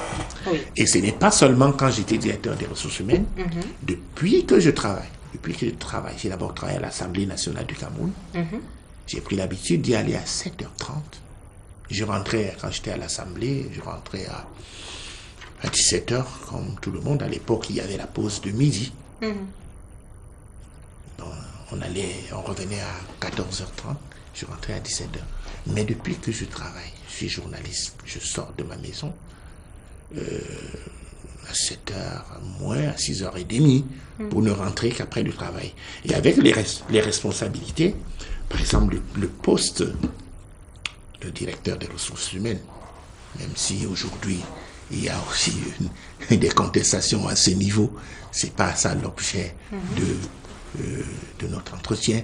Oui. Et ce n'est pas seulement quand j'étais directeur des ressources humaines. Depuis que je travaille, j'ai d'abord travaillé à l'Assemblée nationale du Cameroun. J'ai pris l'habitude d'y aller à 7h30. Je rentrais, quand j'étais à l'Assemblée, je rentrais à 17h, comme tout le monde. À l'époque, il y avait la pause de midi. Donc, on revenait à 14h30, je rentrais à 17h. Mais depuis que je travaille, je suis journaliste, je sors de ma maison à 7h moins, à 6h30, pour ne rentrer qu'après le travail. Et avec les responsabilités, par exemple le poste de directeur des ressources humaines, même si aujourd'hui il y a aussi des contestations à ce niveau, c'est pas ça l'objet de notre entretien.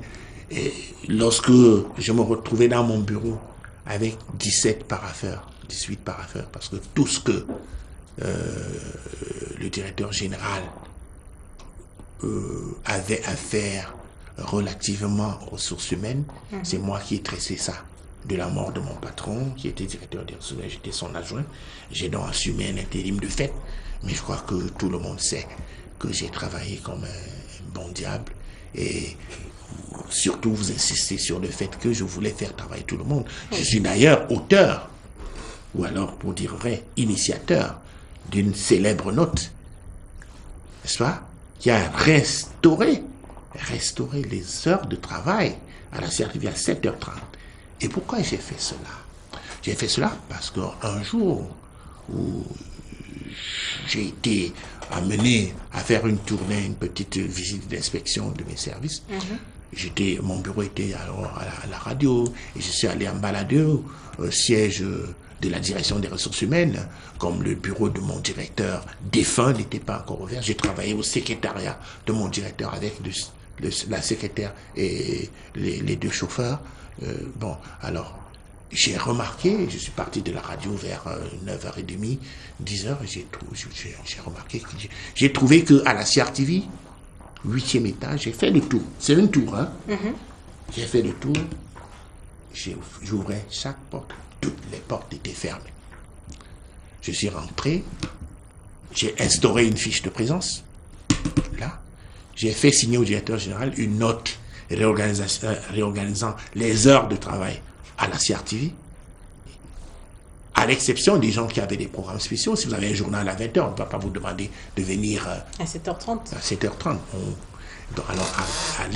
Et lorsque je me retrouvais dans mon bureau avec 17 parapheurs, 18 parapheurs, parce que tout ce que le directeur général avait à faire relativement aux ressources humaines, c'est moi qui ai tracé ça. De la mort de mon patron, qui était directeur des ressources humaines, j'étais son adjoint. J'ai donc assumé un intérim de fait, mais je crois que tout le monde sait que j'ai travaillé comme un bon diable. Et surtout, vous insistez sur le fait que je voulais faire travailler tout le monde. Je suis d'ailleurs auteur, ou alors, pour dire vrai, initiateur d'une célèbre note, n'est-ce pas, qui a restauré les heures de travail à la CRTV à 7h30. Et pourquoi j'ai fait cela? J'ai fait cela parce qu'un jour où j'ai été amené à faire une tournée, une petite visite d'inspection de mes services, mon bureau était alors à la radio, et je suis allé en balade au siège de la direction des ressources humaines, comme le bureau de mon directeur défunt n'était pas encore ouvert. J'ai travaillé au secrétariat de mon directeur avec la secrétaire et les deux chauffeurs. Bon, alors, j'ai remarqué, je suis parti de la radio vers 9h30, 10h, j'ai remarqué, j'ai trouvé qu'à la CRTV, 8e étage, j'ai fait le tour. C'est un tour, hein. J'ai fait le tour, j'ouvrais chaque porte, toutes les portes étaient fermées. Je suis rentré, j'ai instauré une fiche de présence, là, j'ai fait signer au directeur général une note réorganisant les heures de travail à la CRTV, à l'exception des gens qui avaient des programmes spéciaux. Si vous avez un journal à 20h, on ne va pas vous demander de venir à 7h30. À 7h30. Alors, à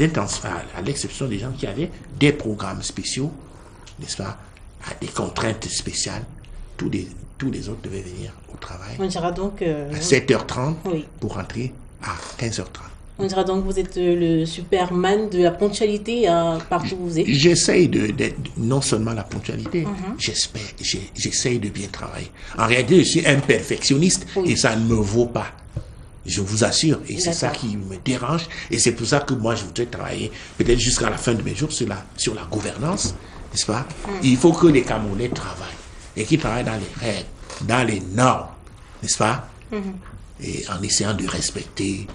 l'exception des gens qui avaient des programmes spéciaux, n'est-ce pas, à des contraintes spéciales, tous les autres devaient venir au travail. On dira donc à 7h30 pour rentrer à 15h30. On dira donc que vous êtes le Superman de la ponctualité partout où vous êtes. J'essaye d'être non seulement la ponctualité, j'essaye de bien travailler. En réalité, je suis un perfectionniste et ça ne me vaut pas. Je vous assure. Et c'est ça qui me dérange. Et c'est pour ça que moi, je voudrais travailler peut-être jusqu'à la fin de mes jours sur la gouvernance, n'est-ce pas? Il faut que les Camerounais travaillent et qu'ils travaillent dans les règles, dans les normes, n'est-ce pas? Et en essayant de respecter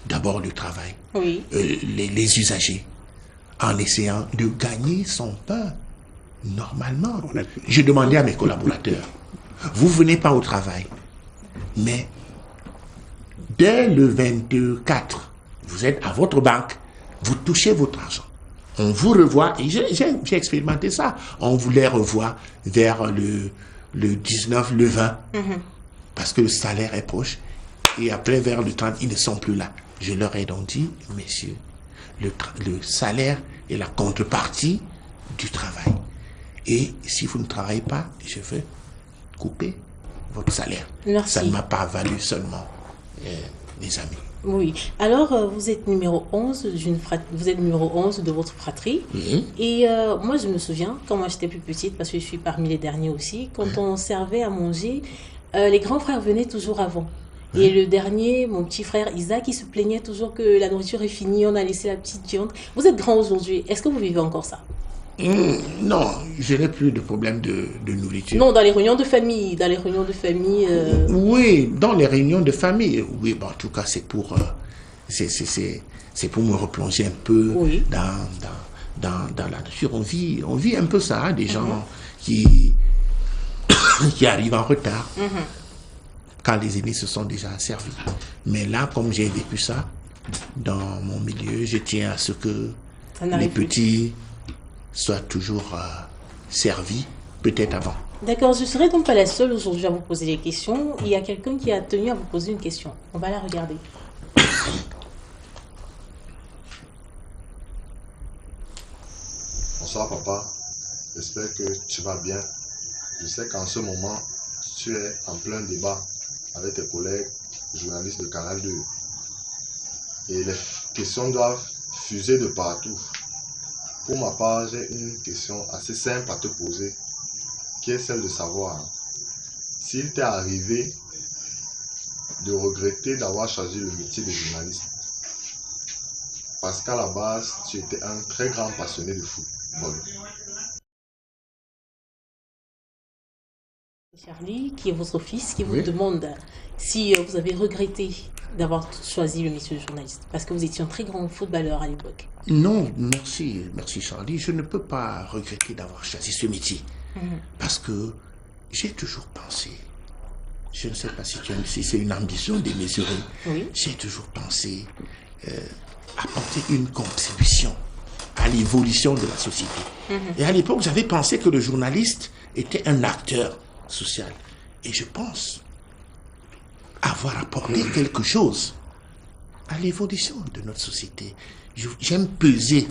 d'abord le travail, les usagers, en essayant de gagner son pain normalement. Je demandais à mes collaborateurs, vous venez pas au travail, mais dès le 24, vous êtes à votre banque, vous touchez votre argent. On vous revoit, et j'ai expérimenté ça, on vous les revoit vers le 19, le 20, parce que le salaire est proche. Et après, vers le 30, ils ne sont plus là. Je leur ai donc dit, messieurs, le salaire est la contrepartie du travail. Et si vous ne travaillez pas, je vais couper votre salaire. Merci. Ça ne m'a pas valu seulement les amis. Oui. Alors, vous êtes numéro 11 vous êtes numéro 11 de votre fratrie. Et moi, je me souviens, quand moi j'étais plus petite, parce que je suis parmi les derniers aussi, quand on servait à manger, les grands frères venaient toujours avant. Et le dernier, mon petit frère Isaac, il se plaignait toujours que la nourriture est finie, on a laissé la petite viande. Vous êtes grand aujourd'hui, est-ce que vous vivez encore ça? Non, je n'ai plus de problème de nourriture. Non, dans les réunions de famille, Oui, dans les réunions de famille. Oui, bon, en tout cas, c'est pour me replonger un peu dans la nature. On vit un peu ça, hein, des gens qui arrivent en retard quand les aînés se sont déjà servis. Mais là, comme j'ai vécu ça dans mon milieu, je tiens à ce que les petits soient toujours servis, peut-être avant. D'accord, je ne serai donc pas la seule aujourd'hui à vous poser des questions. Il y a quelqu'un qui a tenu à vous poser une question. On va la regarder. Bonsoir papa, j'espère que tu vas bien. Je sais qu'en ce moment, tu es en plein débat avec tes collègues journalistes de Canal 2. Et les questions doivent fuser de partout. Pour ma part, j'ai une question assez simple à te poser, qui est celle de savoir s'il t'est arrivé de regretter d'avoir choisi le métier de journaliste. Parce qu'à la base, tu étais un très grand passionné de football. Charlie, qui est votre fils, qui vous demande si vous avez regretté d'avoir choisi le métier de journaliste, parce que vous étiez un très grand footballeur à l'époque. Non, merci Charlie. Je ne peux pas regretter d'avoir choisi ce métier, parce que j'ai toujours pensé, je ne sais pas si c'est une ambition démesurée, j'ai toujours pensé apporter une contribution à l'évolution de la société. Et à l'époque, j'avais pensé que le journaliste était un acteur social. Et je pense avoir apporté quelque chose à l'évolution de notre société. J'aime peser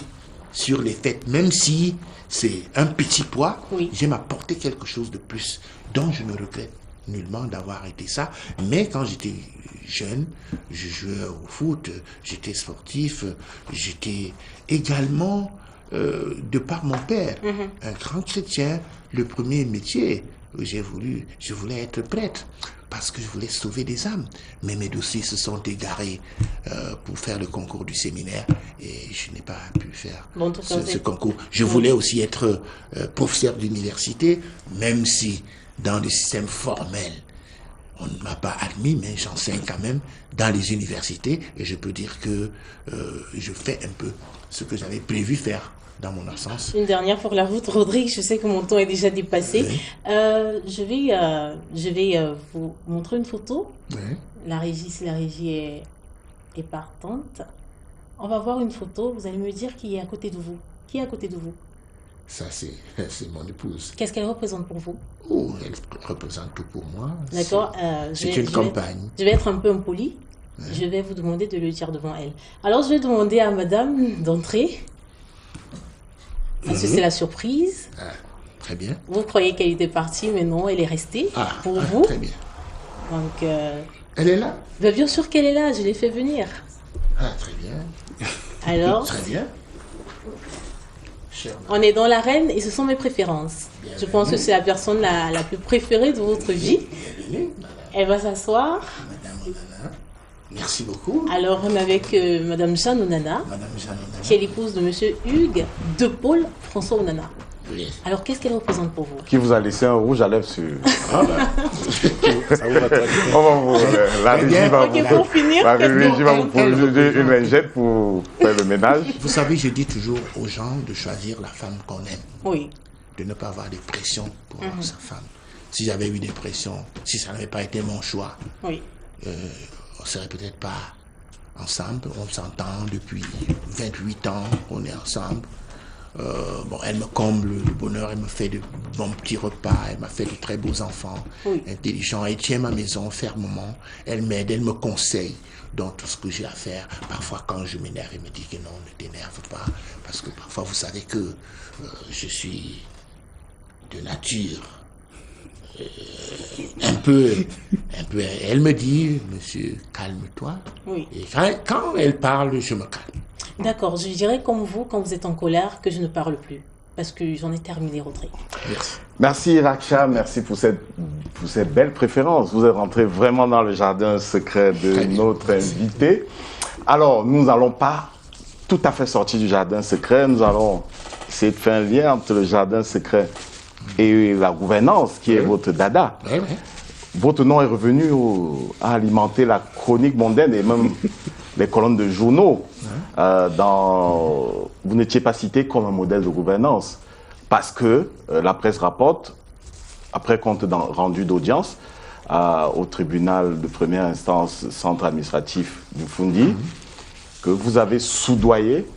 sur les faits, même si c'est un petit poids, j'aime apporter quelque chose de plus, dont je ne regrette nullement d'avoir été ça. Mais quand j'étais jeune, je jouais au foot, j'étais sportif, j'étais également, de par mon père, un grand chrétien. Le premier métier, je voulais être prêtre parce que je voulais sauver des âmes. Mais mes dossiers se sont égarés pour faire le concours du séminaire et je n'ai pas pu faire ce concours. Je voulais aussi être professeur d'université, même si dans le système formel, on ne m'a pas admis, mais j'enseigne quand même dans les universités et je peux dire que je fais un peu ce que j'avais prévu faire dans mon absence. Une dernière pour la route, Rodrigue, je sais que mon temps est déjà dépassé. Je vais vous montrer une photo. La régie, si la régie est partante. On va voir une photo, vous allez me dire qui est à côté de vous. Qui est à côté de vous? Ça, c'est mon épouse. Qu'est-ce qu'elle représente pour vous? Oh, elle représente tout pour moi. D'accord. C'est une compagne. Je vais être un peu impolie. Je vais vous demander de le dire devant elle. Alors, je vais demander à madame d'entrer. Parce que c'est la surprise. Très bien. Vous croyez qu'elle était partie, mais non, elle est restée pour vous. Très bien. Donc, elle est là? Bien sûr qu'elle est là, je l'ai fait venir. Très bien. Alors, très bien. On est dans l'arène et ce sont mes préférences. Je pense que c'est la personne la plus préférée de votre vie. Elle va s'asseoir. Madame Onana, merci beaucoup. Alors, on est avec Madame Jeanne Onana, qui est l'épouse de Monsieur Hugues de Paul François Onana. Oui. Alors, qu'est-ce qu'elle représente pour vous? Qui vous a laissé un rouge à lèvres sur... Ça vous va très bien. La régie va pour finir, vous poser une lingette pour faire le ménage. Vous savez, je dis toujours aux gens de choisir la femme qu'on aime. Oui. De ne pas avoir de pression pour sa femme. Si j'avais eu des pressions, si ça n'avait pas été mon choix, on ne serait peut-être pas ensemble. On s'entend depuis 28 ans, on est ensemble. Elle me comble le bonheur, elle me fait de bons petits repas, elle m'a fait de très beaux enfants, intelligents, elle tient ma maison fermement, elle m'aide, elle me conseille dans tout ce que j'ai à faire. Parfois quand je m'énerve, elle me dit que non, ne t'énerve pas, parce que parfois vous savez que je suis de nature un peu, elle me dit, monsieur, calme-toi. Et quand elle parle, je me calme. D'accord, je dirais comme vous, quand vous êtes en colère, que je ne parle plus. Parce que j'en ai terminé, Rodrigue. Merci. Merci Raksha, merci pour cette belle préférence. Vous êtes rentré vraiment dans le jardin secret de notre invité. Alors, nous n'allons pas tout à fait sortir du jardin secret. Nous allons essayer de faire un lien entre le jardin secret et la gouvernance, qui est votre dada. Votre nom est revenu à alimenter la chronique mondaine et même les colonnes de journaux, vous n'étiez pas cité comme un modèle de gouvernance. Parce que la presse rapporte, après compte rendu d'audience, au tribunal de première instance, centre administratif du Fundi, que vous avez soudoyé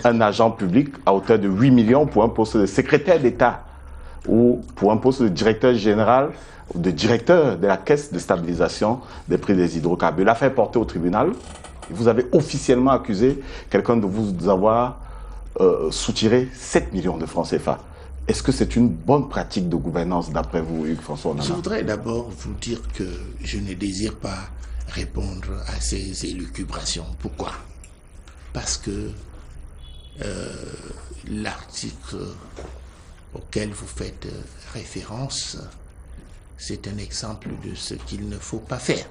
un agent public à hauteur de 8 millions pour un poste de secrétaire d'État ou pour un poste de directeur général ou de directeur de la caisse de stabilisation des prix des hydrocarbures. L'affaire est portée au tribunal. Vous avez officiellement accusé quelqu'un de vous avoir soutiré 7 millions de francs CFA. Est-ce que c'est une bonne pratique de gouvernance d'après vous, Hugues François Onana? Je voudrais d'abord vous dire que je ne désire pas répondre à ces élucubrations. Pourquoi? Parce que l'article auquel vous faites référence, c'est un exemple de ce qu'il ne faut pas faire.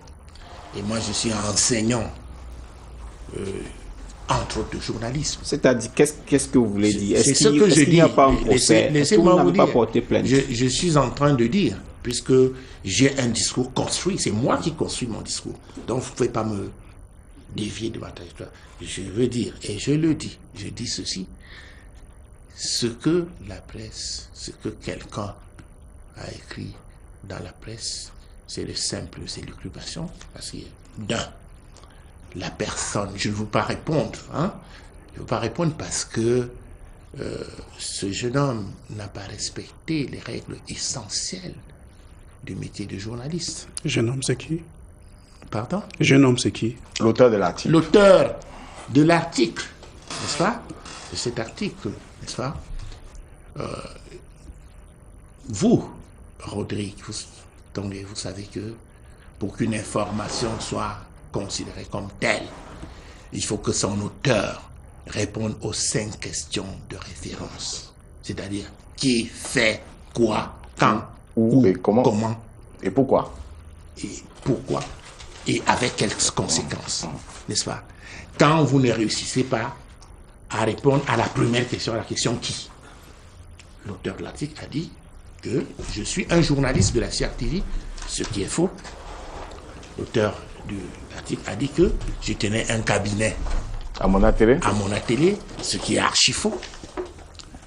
Et moi, je suis enseignant, entre autres, de journalisme. C'est-à-dire, qu'est-ce que vous voulez dire? C'est ce que je dis. Il n'y a pas un procès? Laissez-moi vous dire. Pas porté plainte? Je suis en train de dire, puisque j'ai un discours construit, c'est moi qui construis mon discours. Donc, vous ne pouvez pas me dévier de ma trajectoire. Je veux dire, et je le dis, je dis ceci, ce que la presse, ce que quelqu'un a écrit dans la presse, c'est de simples élucubrations, parce que, d'un, la personne, je ne veux pas répondre, hein, je ne veux pas répondre parce que ce jeune homme n'a pas respecté les règles essentielles du métier de journaliste. Jeune homme, c'est qui? Pardon? Jeune homme, c'est qui? L'auteur de l'article. L'auteur de l'article, n'est-ce pas? De cet article, n'est-ce pas? Vous, Rodrigue, vous savez que pour qu'une information soit considérée comme telle, il faut que son auteur réponde aux 5 questions de référence. C'est-à-dire, qui fait quoi, quand, où, et comment. Et pourquoi. Et pourquoi. Et avec quelles conséquences, n'est-ce pas? Quand vous ne réussissez pas à répondre à la première question, à la question qui, l'auteur de l'article a dit que je suis un journaliste de la CRTV, ce qui est faux. L'auteur de l'article a dit que je tenais un cabinet à mon atelier, ce qui est archi faux.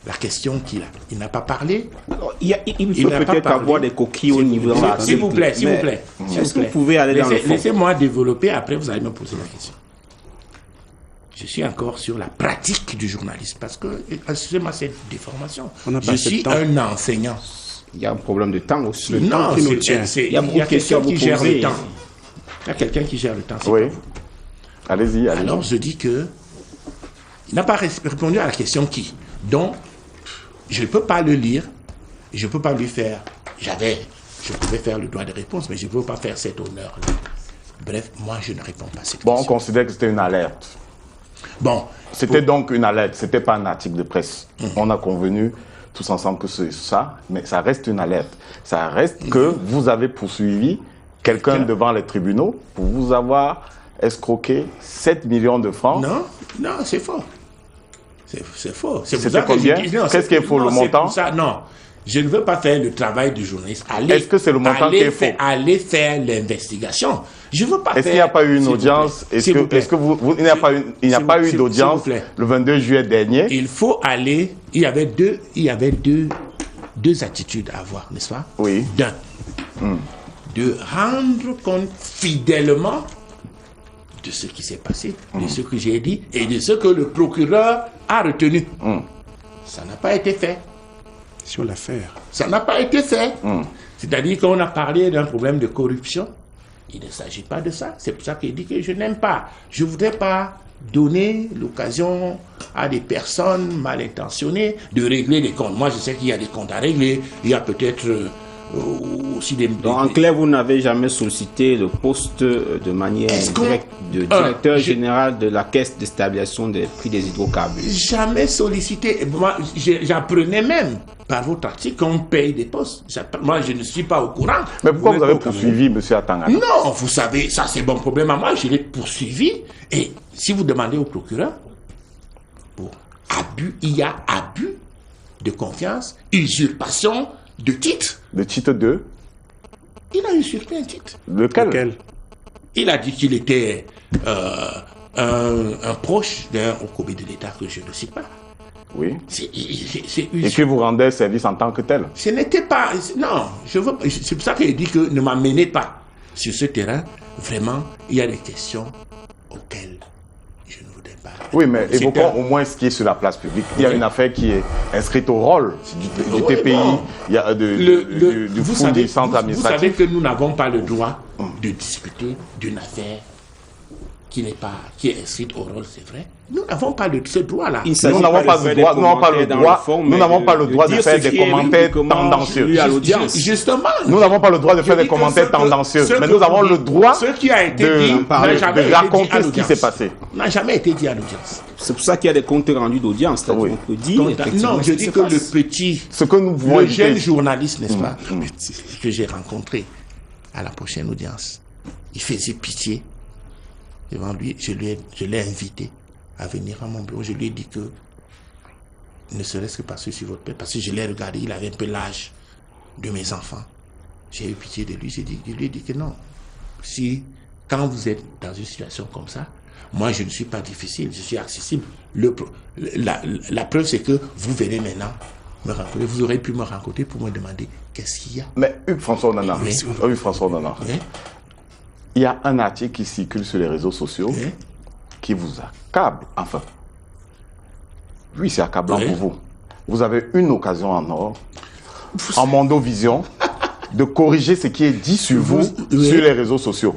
La question qu'il a, il n'a pas parlé. Alors, il faut peut-être avoir des coquilles au niveau de l'article. S'il vous plaît, s'il vous plaît. Est-ce que vous pouvez aller dans le fond? Laissez-moi développer, après vous allez me poser la question. Je suis encore sur la pratique du journalisme, parce que, excusez-moi cette déformation, je suis un enseignant. Il y a un problème de temps aussi. Non, il y a beaucoup de questions qui gèrent le temps. Il y a quelqu'un qui gère le temps. Oui. Allez-y. Alors je dis que il n'a pas répondu à la question qui. Donc, je ne peux pas le lire, je ne peux pas lui faire. Je pouvais faire le droit de réponse, mais je ne peux pas faire cet honneur-là. Bref, moi, je ne réponds pas à cette question. On considère que c'était une alerte. Bon. C'était donc une alerte, ce n'était pas un article de presse. On a convenu tous ensemble que c'est ça, mais ça reste une alerte. Ça reste que vous avez poursuivi quelqu'un devant les tribunaux pour vous avoir escroqué 7 millions de francs. Non, c'est faux. C'est faux. C'était combien? Qu'est-ce qui est faux, le montant? Non, je ne veux pas faire le travail du journaliste. Est-ce que c'est le montant qui est faux? Allez faire l'investigation. Je veux pas faire... Est-ce qu'il n'y a pas eu une audience? Est-ce qu'il n'y a pas eu d'audience le 22 juillet dernier? Il faut aller... Il y avait deux attitudes à avoir, n'est-ce pas? Oui. De rendre compte fidèlement de ce qui s'est passé, de ce que j'ai dit et de ce que le procureur a retenu. Ça n'a pas été fait. Sur l'affaire. Ça n'a pas été fait. C'est-à-dire qu'on a parlé d'un problème de corruption. Il ne s'agit pas de ça. C'est pour ça qu'il dit que je n'aime pas. Je ne voudrais pas donner l'occasion à des personnes mal intentionnées de régler des comptes. Moi, je sais qu'il y a des comptes à régler. Il y a peut-être... aussi Donc, en clair, vous n'avez jamais sollicité le poste de manière directe de directeur général de la caisse de stabilisation des prix des hydrocarbures? Jamais sollicité. Moi, j'apprenais même par votre article qu'on paye des postes. Moi, je ne suis pas au courant. Mais pourquoi vous avez poursuivi M. Atangana? Non, vous savez, ça c'est mon problème à moi. Je l'ai poursuivi. Et si vous demandez au procureur, pour abus, il y a abus de confiance, usurpation de titre. De titre 2? Il a usurpé un titre. Lequel? Il a dit qu'il était un proche d'un haut commis de l'État que je ne cite pas. Oui. C'est Et que vous rendez service en tant que tel. Ce n'était pas... Non, c'est pour ça qu'il dit que ne m'amenez pas sur ce terrain. Vraiment, il y a des questions auxquelles je ne voudrais pas... Oui, mais évoquons au moins ce qui est sur la place publique. Il y a une affaire qui est inscrite au rôle du TPI, il y a du fonds du centre administratif. Vous savez que nous n'avons pas le droit de discuter d'une affaire qui est inscrite au rôle, c'est vrai. Nous n'avons pas ce droit-là. Nous n'avons pas le droit, nous n'avons pas le droit de faire des commentaires tendancieux. Justement. Nous n'avons pas le droit de faire des commentaires tendancieux, mais nous avons le droit de raconter ce qui s'est passé. N'a jamais été dit à l'audience. C'est pour ça qu'il y a des comptes rendus d'audience. Oui. On peut dire. Non, je dis que le petit, le jeune journaliste, n'est-ce pas, que j'ai rencontré à la prochaine audience, il faisait pitié devant lui. Je l'ai invité à venir à mon bureau. Je lui ai dit que, ne serait-ce que parce que sur votre père, parce que je l'ai regardé, il avait un peu l'âge de mes enfants. J'ai eu pitié de lui. Je lui ai dit que non. Quand vous êtes dans une situation comme ça, moi je ne suis pas difficile, je suis accessible. La preuve c'est que vous venez maintenant me rencontrer. Vous aurez pu me rencontrer pour me demander qu'est-ce qu'il y a. Mais François Nana, il y a un article qui circule sur les réseaux sociaux qui vous accable. Enfin, oui, c'est accablant pour vous. Vous avez une occasion en or, en Mondovision, de corriger ce qui est dit sur vous sur les réseaux sociaux.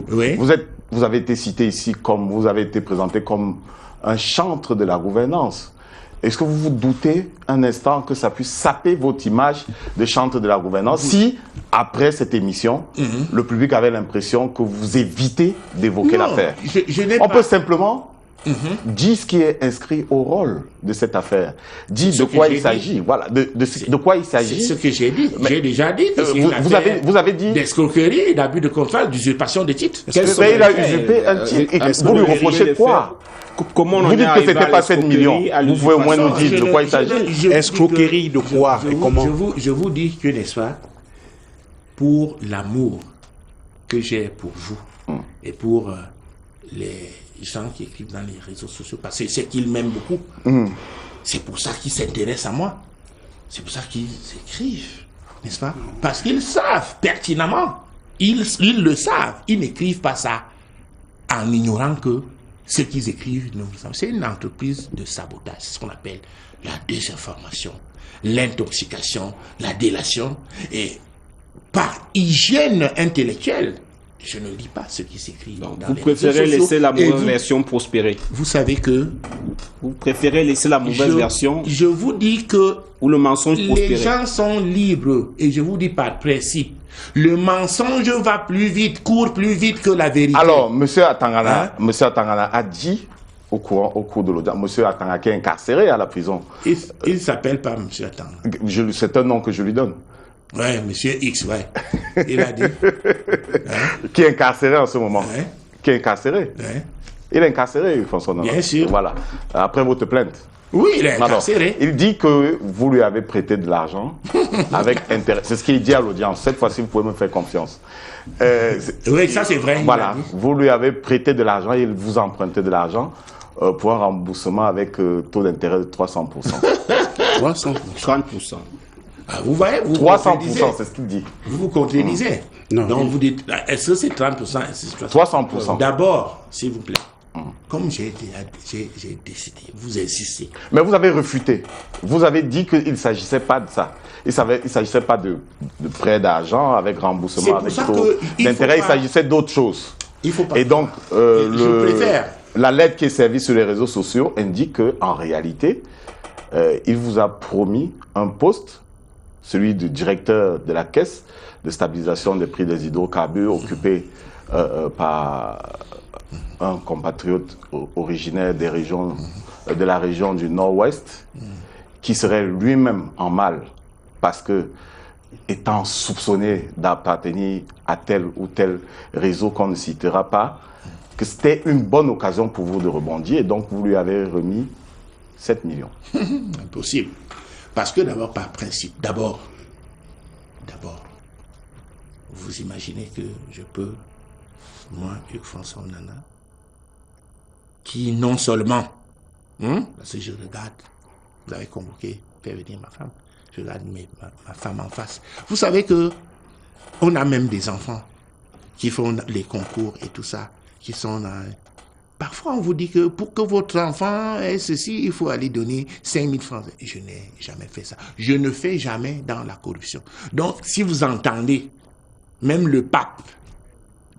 Vous avez été cité ici vous avez été présenté comme un chantre de la gouvernance. Est-ce que vous vous doutez un instant que ça puisse saper votre image de chantre de la gouvernance si, après cette émission, le public avait l'impression que vous évitez d'évoquer l'affaire? On peut simplement dire ce qui est inscrit au rôle de cette affaire. Dire de quoi il s'agit. Voilà, de quoi il s'agit. C'est ce que j'ai dit. J'ai déjà dit. Vous avez dit... D'escroquerie, d'abus de contrôle, d'usurpation de titres. Il a usurpé un titre. Vous lui reprochez quoi? Comment vous dites que ce n'était pas 7 millions. Vous pouvez au moins nous dire de quoi il s'agit. Escroquerie de quoi et comment? Je vous dis que, n'est-ce pas, pour l'amour que j'ai pour vous et pour les gens qui écrivent dans les réseaux sociaux, parce que c'est qu'ils m'aiment beaucoup, c'est pour ça qu'ils s'intéressent à moi. C'est pour ça qu'ils écrivent, n'est-ce pas? Parce qu'ils savent pertinemment, ils le savent, ils n'écrivent pas ça en ignorant que ce qu'ils écrivent, c'est une entreprise de sabotage. C'est ce qu'on appelle la désinformation, l'intoxication, la délation. Et par hygiène intellectuelle, je ne lis pas ce qui s'écrit. Vous préférez laisser la mauvaise version prospérer. Vous savez que... Vous préférez laisser la mauvaise version. Je vous dis que... Ou le mensonge prospérer. Les gens sont libres. Et je vous dis par principe. Le mensonge va plus vite, court plus vite que la vérité. Alors, M. Atangana, a dit au cours de l'audience, M. Atangana qui est incarcéré à la prison. Il ne s'appelle pas M. Atangana. C'est un nom que je lui donne. Oui, M. X, ouais. Il a dit. Qui est incarcéré en ce moment. Qui est incarcéré. Il est incarcéré, François Nana. Bien sûr. Voilà. Après votre plainte. Oui, il est incarcéré. Alors, il dit que vous lui avez prêté de l'argent avec intérêt. C'est ce qu'il dit à l'audience. Cette fois-ci, vous pouvez me faire confiance. Oui, ça c'est vrai. Voilà. Vous lui avez prêté de l'argent et il vous a emprunté de l'argent pour un remboursement avec taux d'intérêt de 300%. 300%. 30%. Ah, vous voyez, vous 300%, c'est ce qu'il dit. Vous vous contredisez. Non. Donc vous dites, est-ce que c'est 30%? 300%. D'abord, s'il vous plaît. Comme j'ai décidé, vous insistez. Mais vous avez refuté. Vous avez dit qu'il ne s'agissait pas de ça. Il ne s'agissait pas de prêt d'argent avec remboursement, avec taux d'intérêt. Il s'agissait d'autre chose. Il faut pas. Et donc, je préfère. La lettre qui est servie sur les réseaux sociaux indique qu'en réalité, il vous a promis un poste, celui du directeur de la caisse de stabilisation des prix des hydrocarbures, occupé par un compatriote originaire des régions, de la région du Nord-Ouest, qui serait lui-même en mal parce que, étant soupçonné d'appartenir à tel ou tel réseau qu'on ne citera pas, que c'était une bonne occasion pour vous de rebondir et donc vous lui avez remis 7 millions. Impossible. Parce que d'abord, par principe, d'abord, vous imaginez que je peux moi, Hugues François Onana, qui non seulement, parce que je regarde, vous avez convoqué, faire venir ma femme, je regarde ma femme en face. Vous savez que on a même des enfants qui font les concours et tout ça, qui sont dans... Parfois, on vous dit que pour que votre enfant ait ceci, il faut aller donner 5 000 francs. Je n'ai jamais fait ça. Je ne fais jamais dans la corruption. Donc, si vous entendez même le pape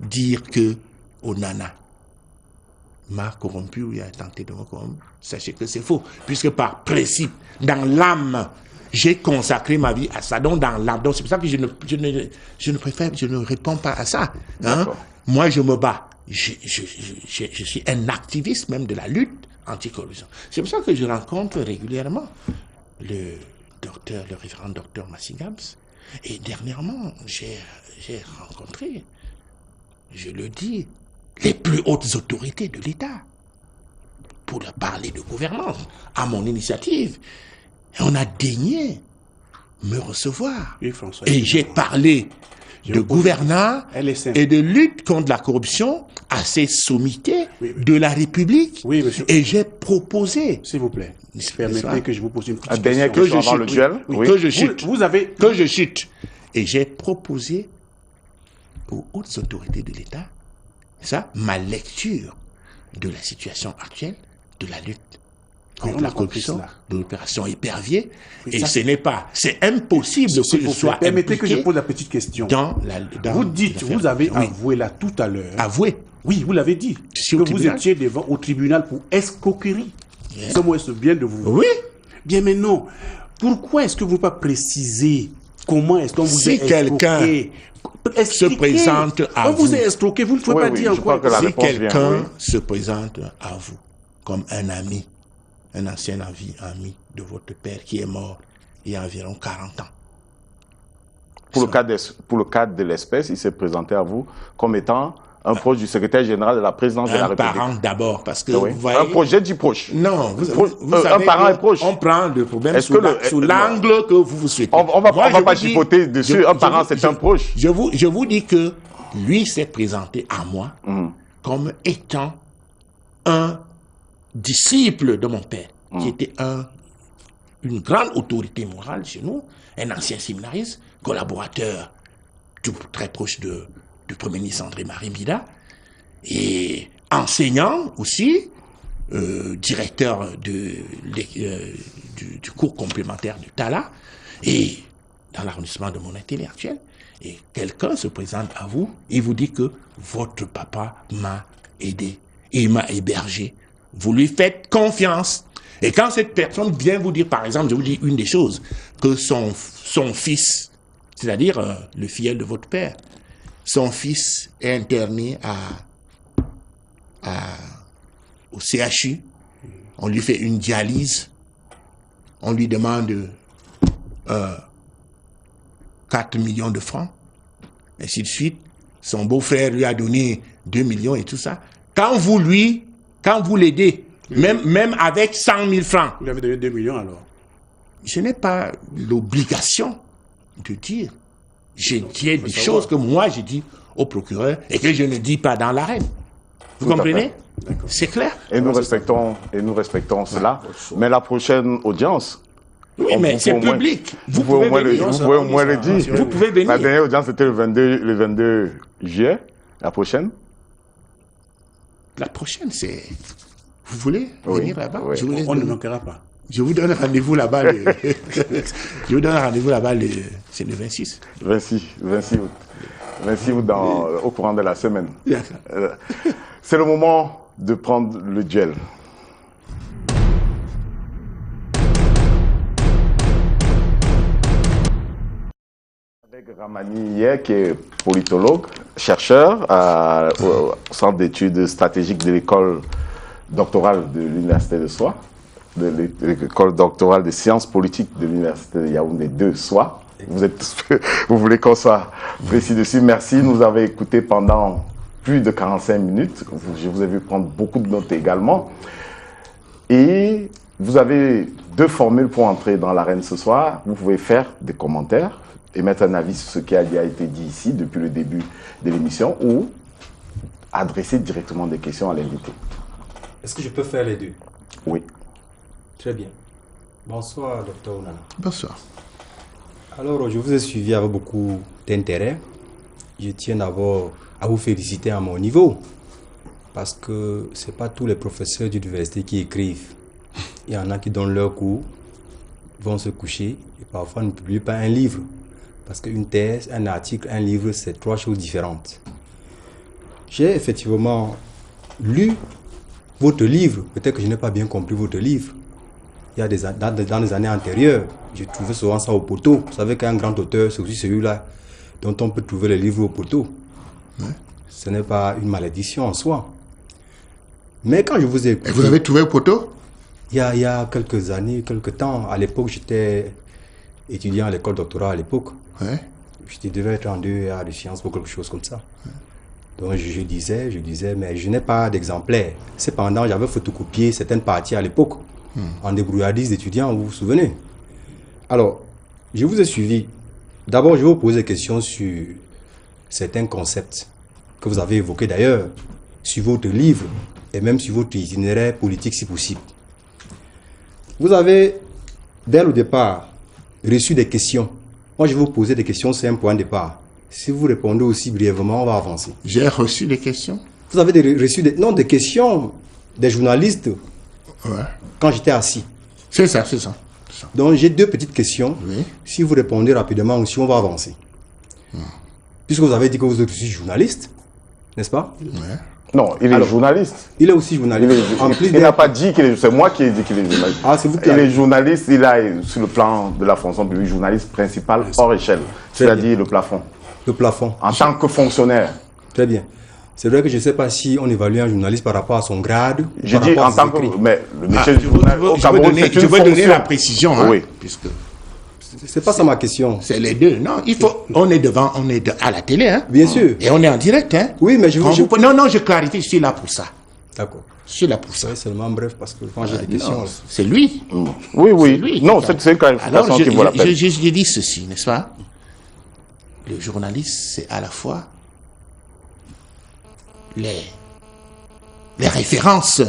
dire que Onana m'a corrompu ou il a tenté de me corrompre, sachez que c'est faux. Puisque par principe, dans l'âme, j'ai consacré ma vie à ça. Donc, dans l'âme. Donc, c'est pour ça que je ne réponds pas à ça. Hein? Moi, je me bats. Je suis un activiste même de la lutte anticorruption. C'est pour ça que je rencontre régulièrement le révérend docteur Massingams. Et dernièrement, j'ai rencontré, je le dis, les plus hautes autorités de l'État pour leur parler de gouvernance à mon initiative. Et on a daigné me recevoir. Oui, François, et j'ai parlé de gouvernance et de lutte contre la corruption à ces sommités de la République. Oui, monsieur. Et j'ai proposé... S'il vous plaît, permettez que je vous pose une petite question. Dernière question avant le duel. Oui. Que je chute. Vous avez... Que je chute. Et j'ai proposé aux hautes autorités de l'État, ça, ma lecture de la situation actuelle de la lutte contre la corruption, de l'opération Épervier. Et ça, ce n'est pas, c'est impossible que je sois permettez que je pose la petite question. Vous dites, vous avez avoué là tout à l'heure. Avoué? Oui, vous l'avez dit. Que vous étiez au tribunal pour escroquerie. Ce mot est bien de vous. Oui. Bien, mais non. Pourquoi est-ce que vous ne pouvez pas préciser comment est-ce qu'on vous a escroqué? Si quelqu'un se présente à vous. On vous a escroqué, vous ne pouvez pas dire quoi. Si quelqu'un se présente à vous comme un ami, un ancien ami de votre père qui est mort il y a environ 40 ans. Pour le cas de l'espèce, il s'est présenté à vous comme étant un proche du secrétaire général de la présidence de la République. Un parent d'abord, parce que oui. vous voyez... Un projet du proche. Non, vous savez un parent est proche. On prend le problème sous l'angle que vous souhaitez. On va pas chipoter dessus. Un parent, c'est un proche. Je vous dis que lui s'est présenté à moi comme étant un disciple de mon père, qui était une grande autorité morale chez nous, un ancien séminariste, collaborateur tout très proche du Premier ministre André-Marie Mbida, et enseignant aussi, directeur du cours complémentaire du Tala, et dans l'arrondissement de Monatéli actuel, et quelqu'un se présente à vous et vous dit que votre papa m'a aidé, il m'a hébergé. Vous lui faites confiance. Et quand cette personne vient vous dire, par exemple, je vous dis une des choses, que son fils, c'est-à-dire le filleul de votre père, son fils est interné au CHU, on lui fait une dialyse, on lui demande 4 millions de francs, ainsi de suite. Son beau-frère lui a donné 2 millions et tout ça. Quand vous l'aidez, même avec 100 000 francs. Vous lui avez donné 2 millions alors? Je n'ai pas l'obligation de dire. J'ai dit des choses que moi j'ai dit au procureur et que je ne dis pas dans l'arène. Vous comprenez? C'est clair? Et nous respectons cela. Mais la prochaine audience... Oui, mais c'est public. Vous pouvez au moins le dire. Vous pouvez venir. La dernière audience, c'était le 22 juillet. La prochaine? La prochaine, c'est... Vous voulez venir là-bas? Oui. On ne manquera pas. Je vous donne rendez-vous là-bas. Je vous donne rendez-vous là-bas, c'est le 26. 26 août. 26 août au courant de la semaine. C'est le moment de prendre le duel. Avec Ramani hier, qui est politologue, chercheur au Centre d'études stratégiques de l'école doctorale de l'Université de Soie, de l'école doctorale des sciences politiques de l'Université de Yaoundé de Soie. Vous voulez qu'on soit précis dessus. Merci, nous avez écouté pendant plus de 45 minutes. Je vous ai vu prendre beaucoup de notes également. Et vous avez 2 formules pour entrer dans l'arène ce soir. Vous pouvez faire des commentaires, émettre un avis sur ce qui a été dit ici depuis le début de l'émission, ou adresser directement des questions à l'invité. Est-ce que je peux faire les deux? Oui. Très bien. Bonsoir, Dr Onana. Bonsoir. Alors, je vous ai suivi avec beaucoup d'intérêt. Je tiens d'abord à vous féliciter à mon niveau, parce que ce n'est pas tous les professeurs d'université qui écrivent. Il y en a qui donnent leur cours, vont se coucher et parfois ne publient pas un livre. Parce qu'une thèse, un article, un livre, c'est 3 choses différentes. J'ai effectivement lu votre livre. Peut-être que je n'ai pas bien compris votre livre. Il y a dans les années antérieures, je trouvais souvent ça au poteau. Vous savez qu'un grand auteur, c'est aussi celui-là dont on peut trouver les livres au poteau. Ce n'est pas une malédiction en soi. Mais quand je vous ai écouté... Et vous avez trouvé au poteau? Il y a quelques années, quelques temps, à l'époque, j'étais étudiant à l'école doctorale à l'époque. Ouais. Je devais être en 2A de sciences ou quelque chose comme ça. Donc je disais, mais je n'ai pas d'exemplaire. Cependant, j'avais photocopié certaines parties à l'époque, en débrouillardise d'étudiants, vous vous souvenez. Alors, je vous ai suivi. D'abord, je vais vous poser des questions sur certains concepts que vous avez évoqués d'ailleurs, sur votre livre et même sur votre itinéraire politique si possible. Vous avez, dès le départ, reçu des questions. Moi, je vais vous poser des questions simples pour un départ. Si vous répondez aussi brièvement, on va avancer. J'ai reçu des questions. Vous avez reçu des questions des journalistes quand j'étais assis. C'est ça. Donc, j'ai 2 petites questions. Oui. Si vous répondez rapidement aussi, on va avancer. Puisque vous avez dit que vous êtes aussi journaliste, n'est-ce pas? Non, il est journaliste. Il est aussi journaliste. Il n'a pas dit qu'il est... C'est moi qui ai dit qu'il est journaliste. Ah, c'est vous qui Il avez est journaliste, il a, sur le plan de la fonction publique, journaliste principal hors échelle. C'est-à-dire le plafond. Le plafond. En tant que fonctionnaire. Très bien. C'est vrai que je ne sais pas si on évalue un journaliste par rapport à son grade. J'ai dit en tant que... Mais le métier Je veux donner la précision. Hein, oui. Puisque c'est pas ça ma question. c'est les deux. Non, il faut... On est à la télé. Hein. Bien sûr. Et on est en direct. Hein. Oui, mais je veux... Non, je clarifie, je suis là pour ça. D'accord. Je suis là pour ça. Oui, seulement bref, parce que quand j'ai des questions... Non, c'est lui. Oui. Lui, Non, c'est une clarification Alors, qui vaut la peine. je dis ceci, n'est-ce pas? Le journaliste, c'est à la fois les références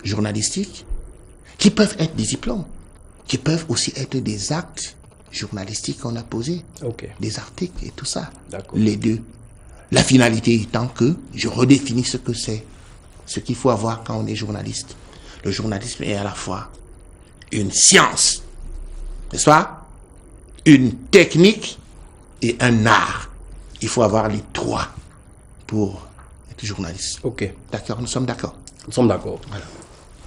journalistiques qui peuvent être des diplômes, qui peuvent aussi être des actes journalistiques qu'on a posés, des articles et tout ça. Les deux. La finalité étant que je redéfinis ce que c'est, ce qu'il faut avoir quand on est journaliste. Le journalisme est à la fois une science, n'est-ce pas? Une technique et un art. Il faut avoir les 3 pour être journaliste. Ok. D'accord, nous sommes d'accord. Nous sommes d'accord. Voilà.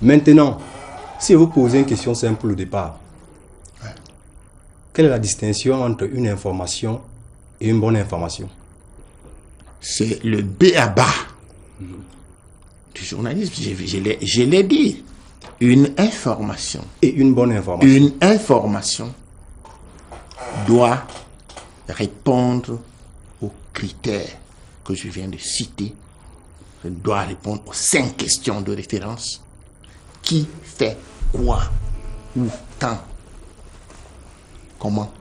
Maintenant, si vous posez une question simple au départ, quelle est la distinction entre une information et une bonne information? C'est le b.a.-ba du journalisme. Je l'ai dit. Une information. Et une bonne information. Une information doit répondre aux critères que je viens de citer. Elle doit répondre aux 5 questions de référence. Qui fait quoi, où, quand, comment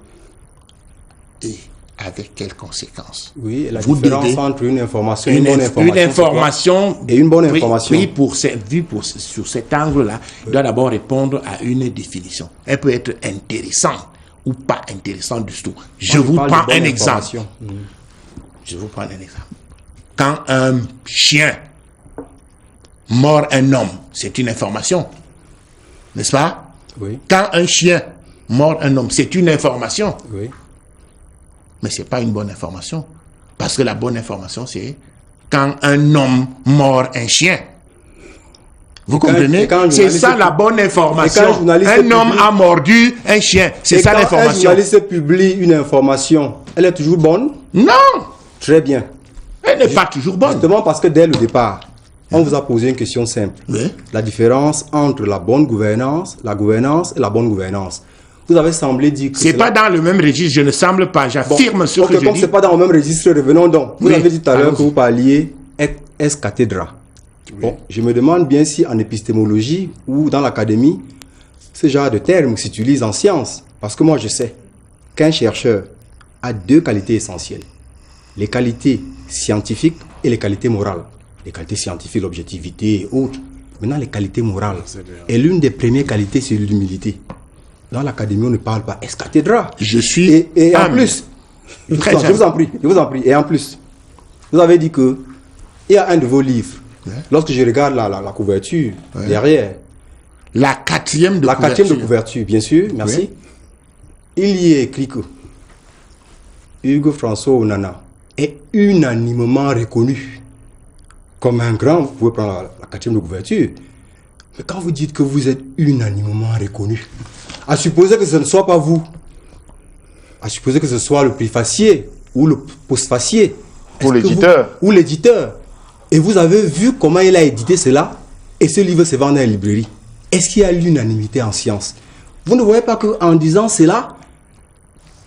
et avec quelles conséquences. Oui, la différence entre une information et une bonne information. Une information et une bonne information. Oui, sur cet angle-là, il doit d'abord répondre à une définition. Elle peut être intéressante ou pas intéressante du tout. Je vous prends un exemple. Je vous prends un exemple. Quand un chien mord un homme, c'est une information. N'est-ce pas? Oui. Quand un chien mord un homme, c'est une information. Oui. Mais ce n'est pas une bonne information. Parce que la bonne information, c'est quand un homme mord un chien. Vous comprenez? C'est ça la bonne information. Un homme a mordu un chien. C'est ça l'information. Quand un journaliste publie une information, elle est toujours bonne? Non! Très bien. Elle n'est pas toujours bonne. Justement parce que dès le départ, on vous a posé une question simple. Oui. La différence entre la bonne gouvernance, la gouvernance et la bonne gouvernance. Vous avez semblé dire que c'est pas dans le même registre, je ne semble pas, j'affirme ce que je dis. Comme c'est pas dans le même registre, revenons donc. Vous avez dit tout à l'heure que vous parliez ex cathedra. Bon, je me demande bien si en épistémologie ou dans l'académie, ce genre de terme s'utilise en sciences. Parce que moi je sais qu'un chercheur a 2 qualités essentielles. Les qualités scientifiques et les qualités morales. les qualités scientifiques, l'objectivité et autres. Maintenant, les qualités morales. Et l'une des premières qualités, c'est l'humilité. Dans l'académie, on ne parle pas ex cathedra. Je suis et en humble. plus, Très non, je vous en prie, et en plus, vous avez dit que il y a un de vos livres. Lorsque je regarde la couverture derrière, La quatrième de la couverture. quatrième de couverture, bien sûr, merci. Il y est écrit que Hugues François Onana est unanimement reconnu comme un grand. Vous pouvez prendre la quatrième de couverture. Mais quand vous dites que vous êtes unanimement reconnu, à supposer que ce ne soit pas vous, à supposer que ce soit le préfacier ou le postfacier, Ou est-ce que l'éditeur. vous- ou l'éditeur, et vous avez vu comment il a édité cela, et ce livre se vend dans les librairies. Est-ce qu'il y a l'unanimité en science? Vous ne voyez pas qu'en disant cela,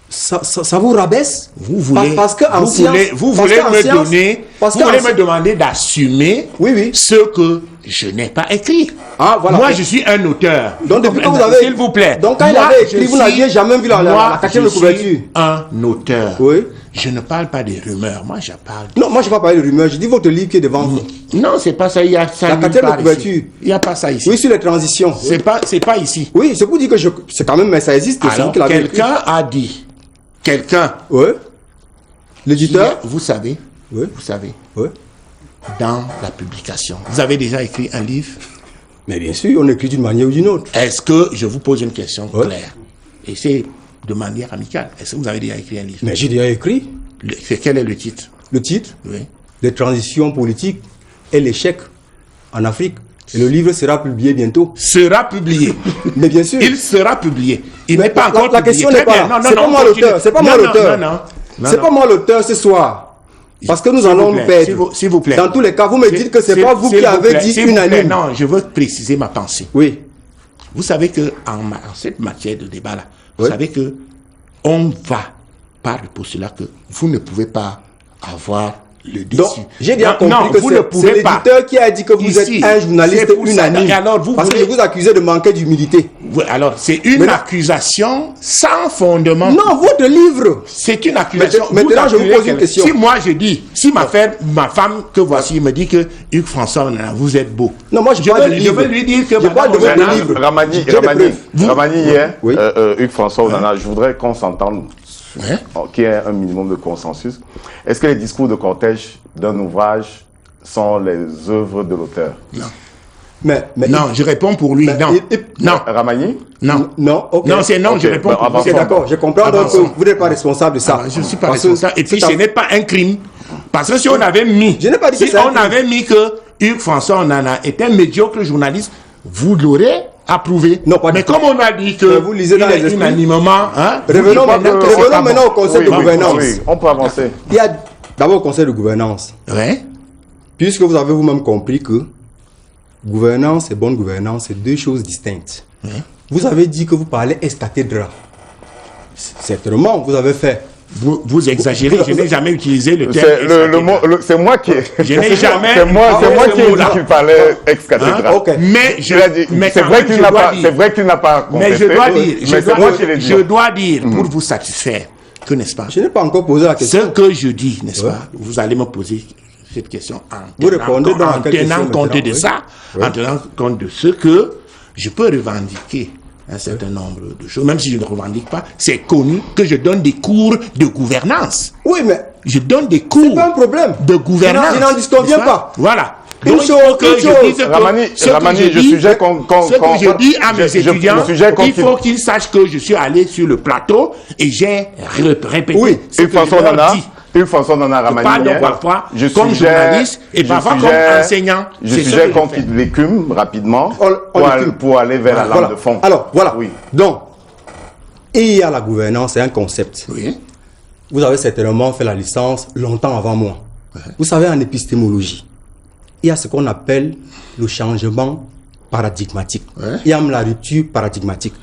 ça vous rabaisse? Vous voulez, Parce que en vous science, voulez, vous parce voulez qu'en me science- donner, parce vous qu'en voulez sci- me demander d'assumer Oui, oui. ce que je n'ai pas écrit. Ah, voilà. Moi, je suis un auteur. Donc, depuis que vous avez- S'il vous plaît. Donc, quand il Moi, avait écrit, je vous n'aviez suis- jamais vu la moi, quatrième de je couverture. suis un auteur. Oui. Je ne parle pas des rumeurs. Moi, je parle. Non, moi je ne vais pas parler de rumeurs, je dis votre livre qui est devant vous. Non, c'est pas ça. Il y a ça. La nulle quatrième de part couverture. ici. Il n'y a pas ça ici. Oui, sur les transitions. C'est pas ici. Oui, c'est pour dire que c'est quand même, mais ça existe. c'est Alors, vous qui l'avez écrit. quelqu'un a dit. Quelqu'un. Oui. L'éditeur. Vous savez. Oui. Vous savez. Oui. Dans la publication. Vous avez déjà écrit un livre. Mais bien sûr, on écrit d'une manière ou d'une autre. Est-ce que je vous pose une question Ouais. claire? Et c'est de manière amicale. Est-ce que vous avez déjà écrit un livre? Mais j'ai déjà écrit Quel est le titre? le titre, Oui. les transitions politiques et l'échec en Afrique. Et le livre sera publié bientôt. Sera publié. Mais bien sûr. Il sera publié. Il Mais n'est pas encore la publié. question Très n'est pas bien. là. Non, non, C'est non, pas moi continue. l'auteur. C'est pas moi Non, non, l'auteur. non, non. Non, C'est non. pas moi l'auteur ce soir. Parce que nous S'il allons vous nous plaît, perdre. s'il vous plaît. Dans tous les cas, vous me dites que c'est pas vous qui avez dit s'il vous plaît. unanime. Non, je veux préciser ma pensée. Oui. Vous savez que en cette matière de débat là, vous Oui. savez que on va par le postulat que vous ne pouvez pas avoir le dessus. Donc, j'ai bien Non, compris non, que vous ne c'est pouvez pas. l'éditeur qui a dit que vous Ici, êtes un journaliste c'est pour ça. unanime. Et alors, vous parce que voulez- je vous accusais de manquer d'humilité. Alors, c'est une Mais non. accusation sans fondement. Non, votre livre. C'est une accusation. Maintenant, je vous accusez pose une quelqu'un. question. Si moi je dis, si ma femme que voici me dit que Hugues François Onana, vous êtes beau. Non, moi, je parle veux, du je livre. veux lui dire que Je parle de votre Onana- livre. Ramani, J'ai des preuves. Ramani hier, Oui. Hugues François Onana, je voudrais qu'on s'entende, Hein? qu'il y ait un minimum de consensus. Est-ce que les discours de cortège d'un ouvrage sont les œuvres de l'auteur? Non. Mais Non, je réponds pour lui. Mais Non. il- Non. Ramani? Non. Non, ok. Non, c'est non, Ok, je réponds ben, pour avançons. lui. Ok, d'accord, je comprends donc que Avançons. vous n'êtes pas responsable de ça. Je ne suis pas Parce que responsable. Et puis, c'est ce n'est pas un crime. Parce que si on avait mis, Je n'ai pas dit que si c'est un on crime. avait mis que Hugues François Onana était un médiocre journaliste, vous l'aurez approuvé. Non, pas du mais tout. comme on a dit que Mais vous lisez dans il les est esprits. unanimement, hein, vous Revenons dites maintenant- que c'est revenons pas maintenant bon. au conseil Oui, de oui, gouvernance. oui, on peut avancer. Il y a d'abord le conseil de gouvernance. Ouais. Puisque vous avez vous-même compris que gouvernance et bonne gouvernance, c'est deux choses distinctes. Vous avez dit que vous parlez ex cathedra. Certainement, vous avez fait. Vous exagérez, je n'ai jamais utilisé le terme. C'est le mot, c'est moi qui. Je n'ai jamais. C'est moi utilisé qui ce ai mot-là. dit qu'il parlait ex cathedra. Hein? Ok. Mais je, Il a dit- mais c'est quand vrai même, qu'il je n'a dois pas, dire- c'est vrai qu'il n'a pas Mais contesté. je dois dire, mais c'est moi qui l'ai dit. je dois dire pour vous satisfaire que, n'est-ce pas, Je n'ai pas encore posé la ce question. que je dis, n'est-ce Ouais. pas, vous allez me poser cette question en Vous répondez dans en quelle tenant question compte maintenant, de oui. ça, Oui. en tenant compte de ce que je peux revendiquer un certain nombre de choses, même si je ne revendique pas, c'est connu que je donne des cours de gouvernance. Oui, mais Je donne des cours pas un problème. de gouvernance. Je n'en disconviens n'est-ce pas. Voilà. Une Donc, il chose- faut que une je chose. dise que Ramani, ce que Ramani, je je dis, suggère ce que je dis à mes étudiants, il faut qu'ils sachent que je suis allé sur le plateau et j'ai répété Oui, ce que Hugues François je leur Onana, dis. Hugues François Onana, Ramani Pardon, hier, parfois, je comme suggère- journaliste et je parfois comme suggère- enseignant. Je C'est ce suggère que qu'on je fais. quitte l'écume rapidement On l'écume. pour aller vers la lame Voilà. de fond. Alors, voilà. Oui. Donc, il y a la gouvernance, c'est un concept. Oui. Vous avez certainement fait la licence longtemps avant moi. Vous savez, en épistémologie, il y a ce qu'on appelle le changement paradigmatique. Ouais. Il y a même la rupture paradigmatique.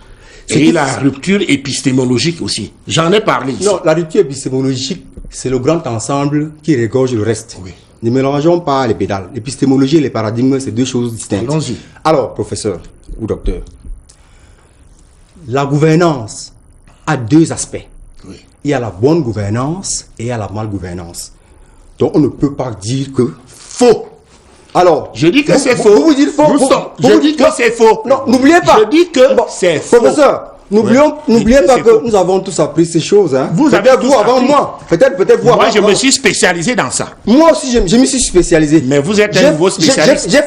Ce Et qui- la rupture épistémologique aussi. J'en ai parlé ici. Non, la rupture épistémologique, c'est le grand ensemble qui regorge le reste. Oui. Ne mélangeons pas les pédales. L'épistémologie et les paradigmes, c'est deux choses distinctes. Allons-y. Alors, professeur ou docteur, la gouvernance a deux aspects. Oui. Il y a la bonne gouvernance et il y a la mal gouvernance. Donc, on ne peut pas dire que Faux. Alors, Je dis que c'est faux. Vous dites faux. Je dis que c'est faux. Non, n'oubliez pas. Je dis que c'est faux. Professeur, n'oubliez pas que nous avons tous appris ces choses. Hein. Vous avez peut-être tous vous avant appris. moi. Peut-être vous Moi, avant je moi. me suis spécialisé dans ça. Moi aussi, je me suis spécialisé. Mais vous êtes un nouveau spécialiste. J'ai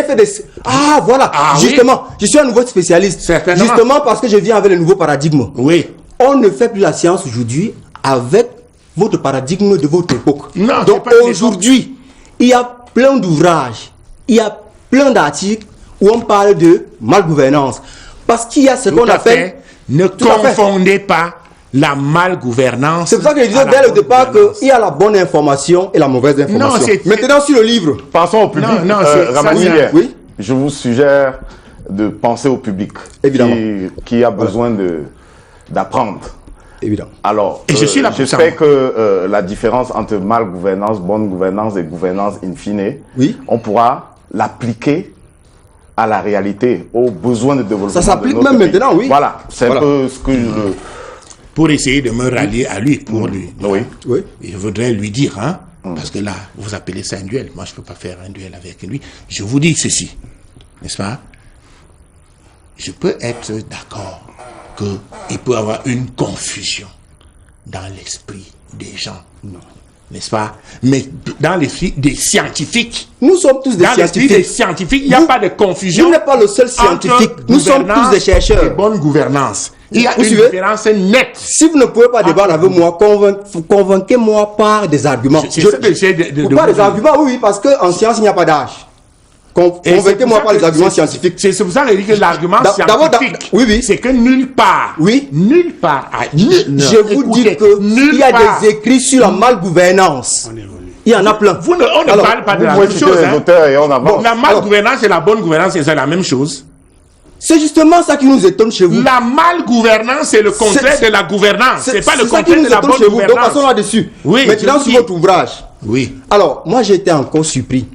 fait des... Ah, voilà. Ah, justement, je suis un nouveau spécialiste. Certainement. Justement parce que je viens avec le nouveau paradigme. Oui. On ne fait plus la science aujourd'hui avec votre paradigme de votre époque. Non, donc c'est pas une aujourd'hui, il y a plein d'ouvrages, il y a plein d'articles où on parle de malgouvernance. Parce qu'il y a ce qu'on appelle... Ne confondez pas la malgouvernance. C'est pour ça que je disais dès le départ qu'il y a la bonne information et la mauvaise information. Maintenant, sur le livre... Pensons au public. Non, Ramani, oui. je vous suggère de penser au public. Évidemment. Qui a besoin d'apprendre. Évidemment. Et Alors, je suis là pour ça. j'espère que la différence entre mal-gouvernance, bonne gouvernance et gouvernance in fine, oui, on pourra l'appliquer à la réalité, aux besoins de développement. Ça s'applique de notre même pays. maintenant, oui. Voilà, c'est un peu ce que je... Pour essayer de me rallier à lui, pour lui. Oui. Oui. Je voudrais lui dire, hein, parce que là, vous appelez ça un duel. Moi, je ne peux pas faire un duel avec lui. Je vous dis ceci, n'est-ce pas? Je peux être d'accord qu'il peut y avoir une confusion dans l'esprit des gens, n'est-ce pas? Mais dans l'esprit des scientifiques, Nous sommes tous des dans l'esprit des scientifiques. scientifiques, il n'y a pas de confusion. Vous n'êtes pas le seul scientifique. entre Nous sommes tous gouvernance des chercheurs. et bonne gouvernance. Il y a Vous une suivez? différence nette. Si vous ne pouvez pas débattre avec moi, convainquez-moi par des arguments. C'est ce que j'essaie de Par vous des dire. arguments, oui, parce qu'en science, il n'y a pas d'âge. Et Convainquez-moi c'est par les pour ça arguments que- scientifiques. C'est pour ça que je dis que l'argument D'abord, scientifique, oui, oui. c'est que nulle part, Oui. nulle part, Je vous dis qu'il y a des écrits sur la malgouvernance. Il y en a plein. on ne Alors, parle pas de Vous la pouvez même citer chose. les Hein. auteurs et on avance. La malgouvernance et la bonne gouvernance, c'est la même chose. C'est justement ça qui nous étonne chez vous. La malgouvernance, c'est le contraire C'est- de la gouvernance. C'est pas le ça qui contraire nous de la étonne bonne chez vous. Donc, gouvernance. passons là-dessus. Oui, je Maintenant, vous sur dis. votre ouvrage. Oui. Alors, moi, j'ai été encore surpris.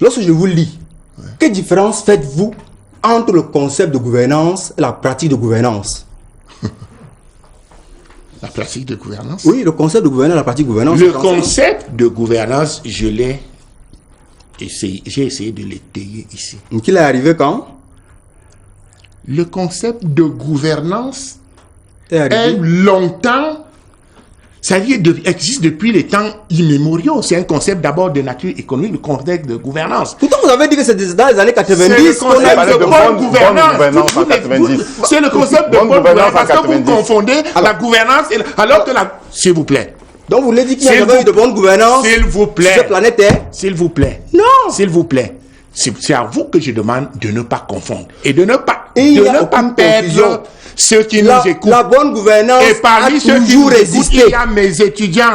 Lorsque je vous lis, quelle différence faites-vous entre le concept de gouvernance et la pratique de gouvernance? La pratique de gouvernance. Oui, le concept de gouvernance et la pratique de gouvernance. Le concept de gouvernance, j'ai essayé de l'étayer ici. Donc, il est arrivé quand? Le concept de gouvernance Est est arrivé. longtemps, ça existe depuis les temps immémoriaux. C'est un concept d'abord de nature économique, le concept de gouvernance. Pourtant, vous avez dit que c'est dans les années C'est le 90 qu'on concept a parlé de de bonne bonne gouvernance. gouvernance en 90. C'est le concept de Bonne bonne gouvernance gouvernance parce en que vous 90. confondez la gouvernance et alors que la... S'il vous plaît. Donc, vous voulez dire qu'il n'y a S'il jamais vous- eu de bonne gouvernance S'il vous sur plaît. cette planète Terre? S'il vous plaît. Non. S'il vous plaît. C'est à vous que je demande de ne pas confondre et de ne pas, Et il de n'y a ne pas aucune perdre confusion. ceux qui La, nous écoutent. la bonne gouvernance Et a parmi ceux qui toujours nous écoutent, existé. il y a mes étudiants.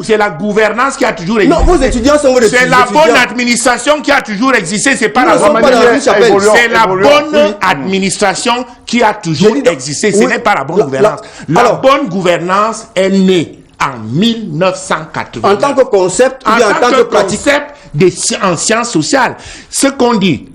C'est la gouvernance qui a toujours existé. Non, vos étudiants sont vos C'est étudiants. la bonne administration qui a toujours existé. C'est pas Nous la ne sommes bonne pas dans gouvernance. une chapelle. Évoluons. C'est la Évoluons. bonne Oui. administration qui a toujours J'ai dit- existé. Ce oui. n'est pas la bonne La- gouvernance. la- La alors- bonne gouvernance est née en 1980. En tant que concept ou bien en tant que pratique? concept en sciences sociales. Ce qu'on dit,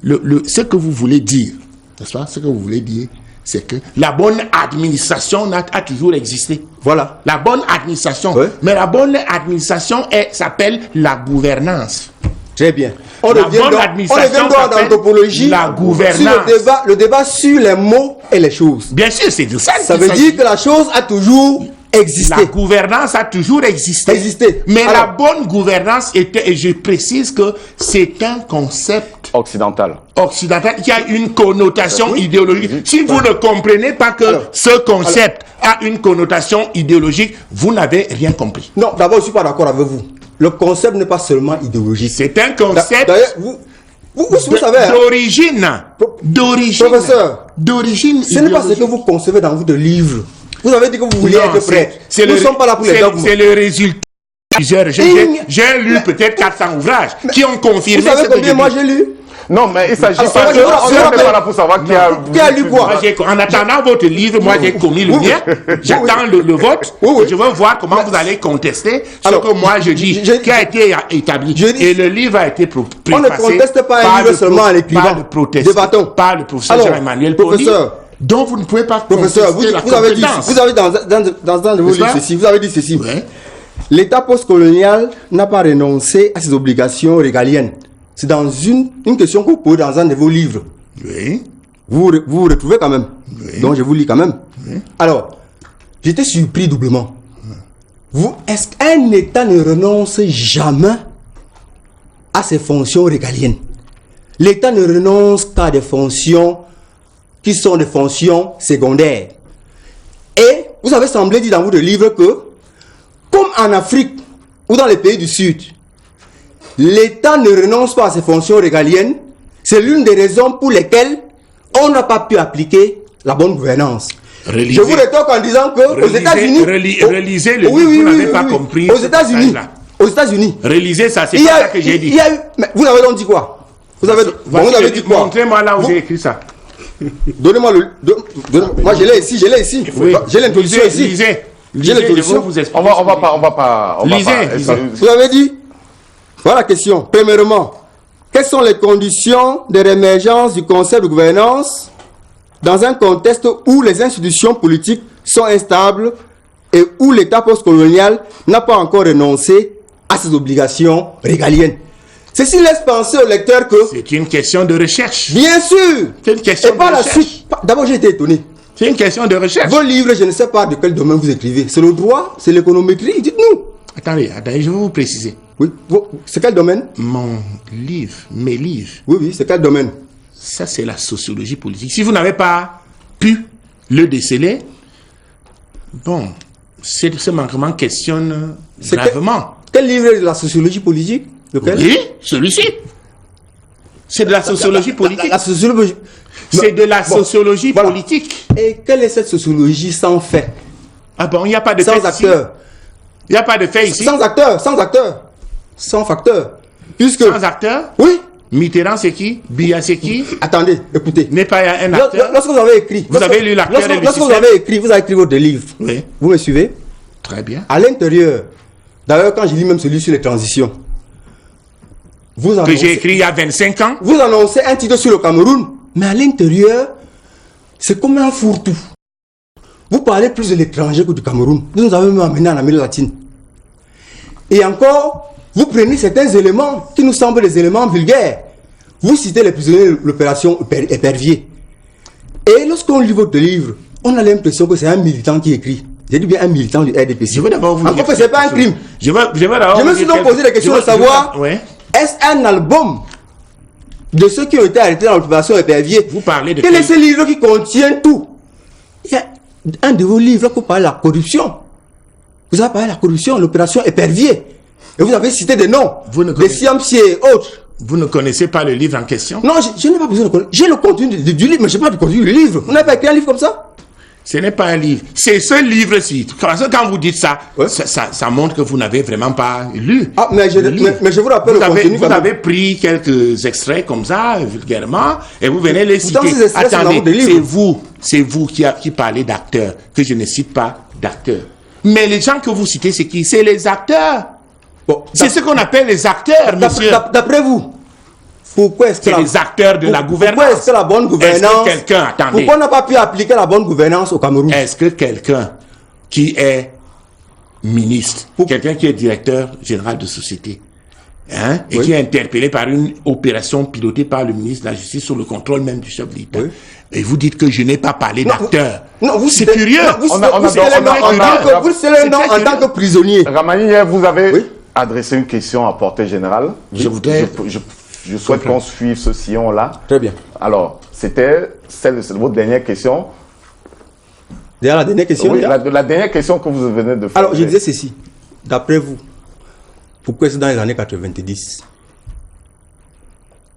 ce que vous voulez dire, n'est-ce pas? Ce que vous voulez dire, c'est que la bonne administration a toujours existé. Voilà. La bonne administration. Oui. Mais la bonne administration s'appelle la gouvernance. Très bien. On La revient bonne donc, administration dans s'appelle l'anthropologie. la gouvernance. Sur le débat sur les mots et les choses. Bien sûr, c'est de ça. Ça qu'il veut s'agit. dire que la chose a toujours existé. La gouvernance a toujours existé. Mais Alors- la bonne gouvernance était, et je précise que c'est un concept Occidental. occidental qui a une connotation Oui. idéologique. Si vous ne comprenez pas que Alors- ce concept a une connotation idéologique, vous n'avez rien compris. Non, d'abord, je ne suis pas d'accord avec vous. Le concept n'est pas seulement idéologique. C'est un concept D'ailleurs, vous savez, hein, d'origine, Professeur, d'origine ce n'est pas ce que idéologique. vous concevez dans votre livre. Vous avez dit que vous vouliez Non, être prêtre. c'est Nous ne sommes pas là pour les dogmes. C'est le résultat. J'ai lu peut-être 400 ouvrages qui ont confirmé Vous savez ce que combien je moi dis. j'ai lu? Non, mais il s'agit Alors, pas on verra on n'est pas là pour savoir qui a lu quoi? Moi, en attendant votre livre, moi j'ai commis le Oui, mien. oui. J'attends le vote. Oui, oui. Je veux voir comment vous allez contester ce Alors, que moi je dis, qui a été établi. je dis- Et le livre a été préfacé. On ne conteste pas un par livre le seulement en l'écrivant. par le protest- Débattons. Par le professeur Alors, Jean-Emmanuel Pondy, professeur, dont vous ne pouvez pas Professeur, contester la vous avez dit, compétence. vous avez dans un de vos N'est-ce livres pas? ceci, vous avez dit ceci. Ouais. L'État postcolonial n'a pas renoncé à ses obligations régaliennes. c'est dans une question que vous posez dans un de vos livres. Oui. Vous vous retrouvez quand même. Oui. Donc je vous lis quand même. Oui. Alors, j'étais surpris doublement. Est-ce qu'un État ne renonce jamais à ses fonctions régaliennes? L'État ne renonce qu'à des fonctions qui sont des fonctions secondaires. Et vous avez semblé dire dans votre livre que, comme en Afrique ou dans les pays du Sud, l'État ne renonce pas à ses fonctions régaliennes. C'est l'une des raisons pour lesquelles on n'a pas pu appliquer la bonne gouvernance. Relisez, je vous rétorque en disant que aux États-Unis, relisez le livre, vous n'avez pas compris. Aux États-Unis, relisez ça, c'est pas ça que j'ai dit. Mais vous avez donc dit quoi? Vous avez dit quoi? Montrez-moi là où j'ai écrit ça. Donnez-moi moi je l'ai ici. Oui. J'ai l'introduction ici. Lisez. J'ai l'introduction. On va pas. Lisez. Vous avez dit, voilà la question. Premièrement, quelles sont les conditions de réémergence du concept de gouvernance dans un contexte où les institutions politiques sont instables et où l'État postcolonial n'a pas encore renoncé à ses obligations régaliennes? Ceci laisse penser au lecteur que... C'est une question de recherche. Bien sûr. C'est une question et par de la recherche. suite, d'abord j'ai été étonné. C'est une question de recherche. Vos livres, je ne sais pas de quel domaine vous écrivez. C'est le droit, c'est l'économétrie, dites-nous. Attendez, je vais vous préciser. Oui, c'est quel domaine? Mes livres. Oui, c'est quel domaine? Ça, c'est la sociologie politique. Si vous n'avez pas pu le déceler, bon, ce manquement questionne gravement. Quel livre est de la sociologie politique? Lequel? Oui, celui-ci. C'est de la sociologie politique. La sociologie. C'est de la sociologie politique. Et quelle est cette sociologie sans fait? Ah bon, il n'y a pas de sans fait acteur. Il n'y a pas de fait ici. Sans facteur. Puisque... Sans acteur? Oui. Mitterrand, c'est qui? Biya, c'est qui? Attendez, écoutez. N'est pas un acteur? Lorsque vous avez écrit... Vous avez lu l'acteur et le Lorsque vous avez écrit, vous avez écrit votre livre. Oui. Vous me suivez? Très bien. À l'intérieur, d'ailleurs, quand je lis même celui sur les transitions, que j'ai écrit il y a 25 ans. Vous annoncez un titre sur le Cameroun, mais à l'intérieur, c'est comme un fourre-tout. Vous parlez plus de l'étranger que du Cameroun. Vous nous avez même amené en Amérique latine. Et encore, vous prenez certains éléments qui nous semblent des éléments vulgaires. Vous citez les prisonniers de l'opération Épervier. Et lorsqu'on lit votre livre, on a l'impression que c'est un militant qui écrit. J'ai dit bien un militant du RDPC. Je veux d'abord vous dire que c'est pas un crime. Je me suis donc posé la question de savoir... Est-ce un album de ceux qui ont été arrêtés dans l'opération Épervier? Vous parlez de quel est ce livre qui contient tout? Il y a un de vos livres qui parle de la corruption. Vous avez parlé de la corruption, l'opération Épervier. Et vous avez cité des noms, des Siamsi et autres. Vous ne connaissez pas le livre en question? Non, je n'ai pas besoin de connaître. J'ai le contenu du livre, mais je n'ai pas le contenu du livre. Vous n'avez pas écrit un livre comme ça? Ce n'est pas un livre. C'est ce livre-ci. Quand vous dites ça, ça montre que vous n'avez vraiment pas lu. Ah, mais je vous rappelle le contenu. Vous avez pris quelques extraits comme ça, vulgairement, et vous venez les citer. Attendez, c'est vous qui parlez d'acteurs, que je ne cite pas d'acteurs. Mais les gens que vous citez, c'est qui? C'est les acteurs. Bon, c'est ce qu'on appelle les acteurs, monsieur. D'après vous, pourquoi est-ce que les acteurs de la gouvernance? Pourquoi est-ce que la bonne gouvernance... Pourquoi on n'a pas pu appliquer la bonne gouvernance au Cameroun? Est-ce que quelqu'un qui est ministre, quelqu'un qui est directeur général de société, et qui est interpellé par une opération pilotée par le ministre de la Justice sur le contrôle même du chef de l'État, et vous dites que je n'ai pas parlé d'acteur. C'est curieux. Vous citez le nom en tant que prisonnier. Ramani, vous avez adressé une question à portée générale. Je souhaite qu'on suive ce sillon-là. Très bien. Alors, c'était votre dernière question. Derrière la dernière question? Oui, la dernière question que vous venez de faire. Alors, je disais ceci. D'après vous, pourquoi est-ce que dans les années 90,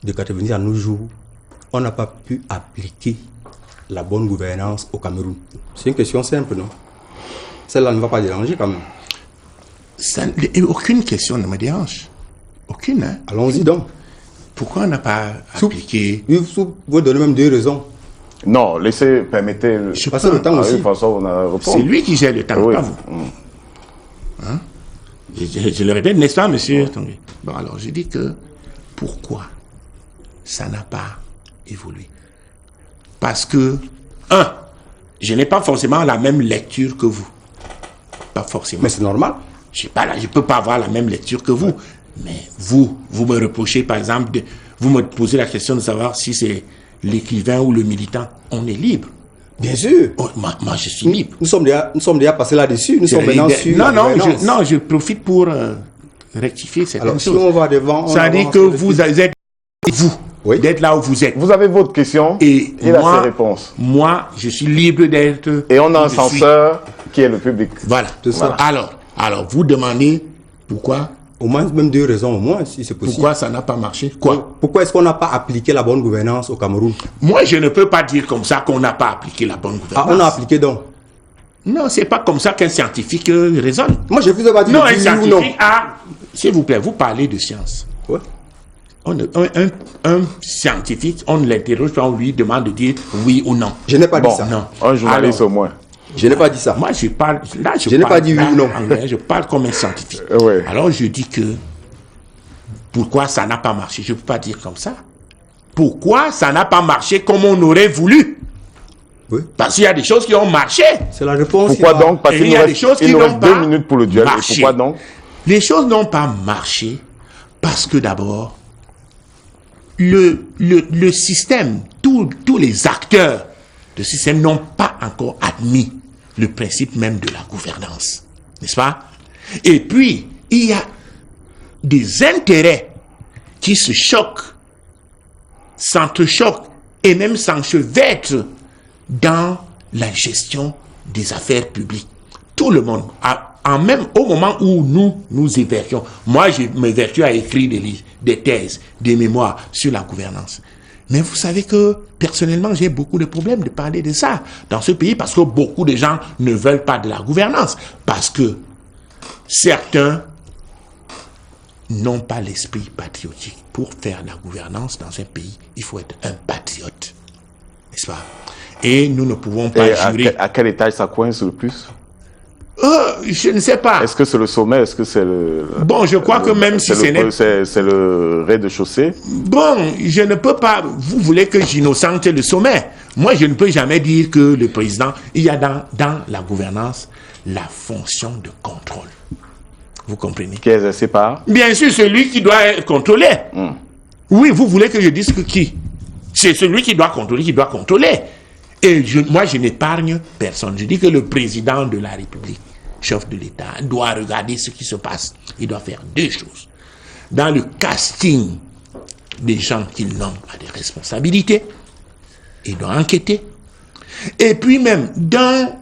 de 90 à nos jours, on n'a pas pu appliquer la bonne gouvernance au Cameroun? C'est une question simple, non? Celle-là ne va pas déranger quand même. Aucune question ne me dérange. Aucune, hein? Allons-y donc. Pourquoi on n'a pas appliqué... Vous donnez même deux raisons. Non, permettez... Je passe le temps aussi. C'est lui qui gère le temps, pas vous. Hein? Je le répète, n'est-ce pas, monsieur? Bon, alors, je dis que pourquoi ça n'a pas évolué? Parce que, je n'ai pas forcément la même lecture que vous. Pas forcément. Mais c'est normal. Je ne peux pas avoir la même lecture que vous. Mais vous me reprochez, par exemple, vous me posez la question de savoir si c'est l'écrivain ou le militant. On est libre. Bien sûr. Oh, moi, je suis libre. Nous sommes déjà passés là-dessus. Nous sommes maintenant sur je profite pour rectifier cette chose. chose. Si on va devant... Ça dit que vous êtes oui. d'être là où vous êtes. Vous avez votre question et il a ses réponses. Moi, je suis libre d'être... Et on a un censeur qui est le public. Voilà. Ça. Alors, vous demandez pourquoi... Au moins, même 2 raisons, au moins, si c'est possible. Pourquoi ça n'a pas marché? Quoi? Pourquoi est-ce qu'on n'a pas appliqué la bonne gouvernance au Cameroun? Moi, je ne peux pas dire comme ça qu'on n'a pas appliqué la bonne gouvernance. Ah, on a appliqué donc? Non, c'est pas comme ça qu'un scientifique raisonne. Moi, je vous ai pas dit non, un scientifique s'il vous plaît, vous parlez de science. Ouais. Un scientifique, on ne l'interroge pas, on lui demande de dire oui ou non. Je n'ai pas dit ça. Non. Un journaliste au moins. Je n'ai pas dit ça. Moi, je parle... Là, je n'ai pas dit oui ou non. Je parle comme un scientifique. Ouais. Alors, je dis que... Pourquoi ça n'a pas marché? Je ne peux pas dire comme ça. Pourquoi ça n'a pas marché comme on aurait voulu? Oui. Parce qu'il y a des choses qui ont marché. C'est la réponse. Pourquoi donc? Parce qu'il y a des choses qui n'ont pas 2 minutes pour le duel. Et pourquoi donc? Les choses n'ont pas marché parce que d'abord, le système, tous les acteurs du système n'ont pas encore admis le principe même de la gouvernance. N'est-ce pas? Et puis, il y a des intérêts qui se choquent, s'entrechoquent et même s'enchevêtrent dans la gestion des affaires publiques. Tout le monde, même au moment où nous évertuons, moi je m'évertue à écrire des thèses, des mémoires sur la gouvernance. Mais vous savez que personnellement j'ai beaucoup de problèmes de parler de ça dans ce pays parce que beaucoup de gens ne veulent pas de la gouvernance, parce que certains n'ont pas l'esprit patriotique. Pour faire la gouvernance dans un pays, il faut être un patriote. N'est-ce pas? Et nous ne pouvons pas jurer... À quel étage ça coince le plus? Je ne sais pas. Est-ce que c'est le sommet? Est-ce que c'est le... Bon, je crois que même si c'est le rez-de-chaussée. Bon, je ne peux pas... Vous voulez que j'innocente le sommet. Moi, je ne peux jamais dire que le président... Il y a dans la gouvernance la fonction de contrôle. Vous comprenez? Qui est exercé par? Bien sûr, celui qui doit être contrôlé. Oui, vous voulez que je dise que qui? C'est celui qui doit contrôler, Et moi, je n'épargne personne. Je dis que le président de la République, chef de l'État, doit regarder ce qui se passe. Il doit faire 2 choses. Dans le casting des gens qu'il nomme à des responsabilités, il doit enquêter. Et puis même, dans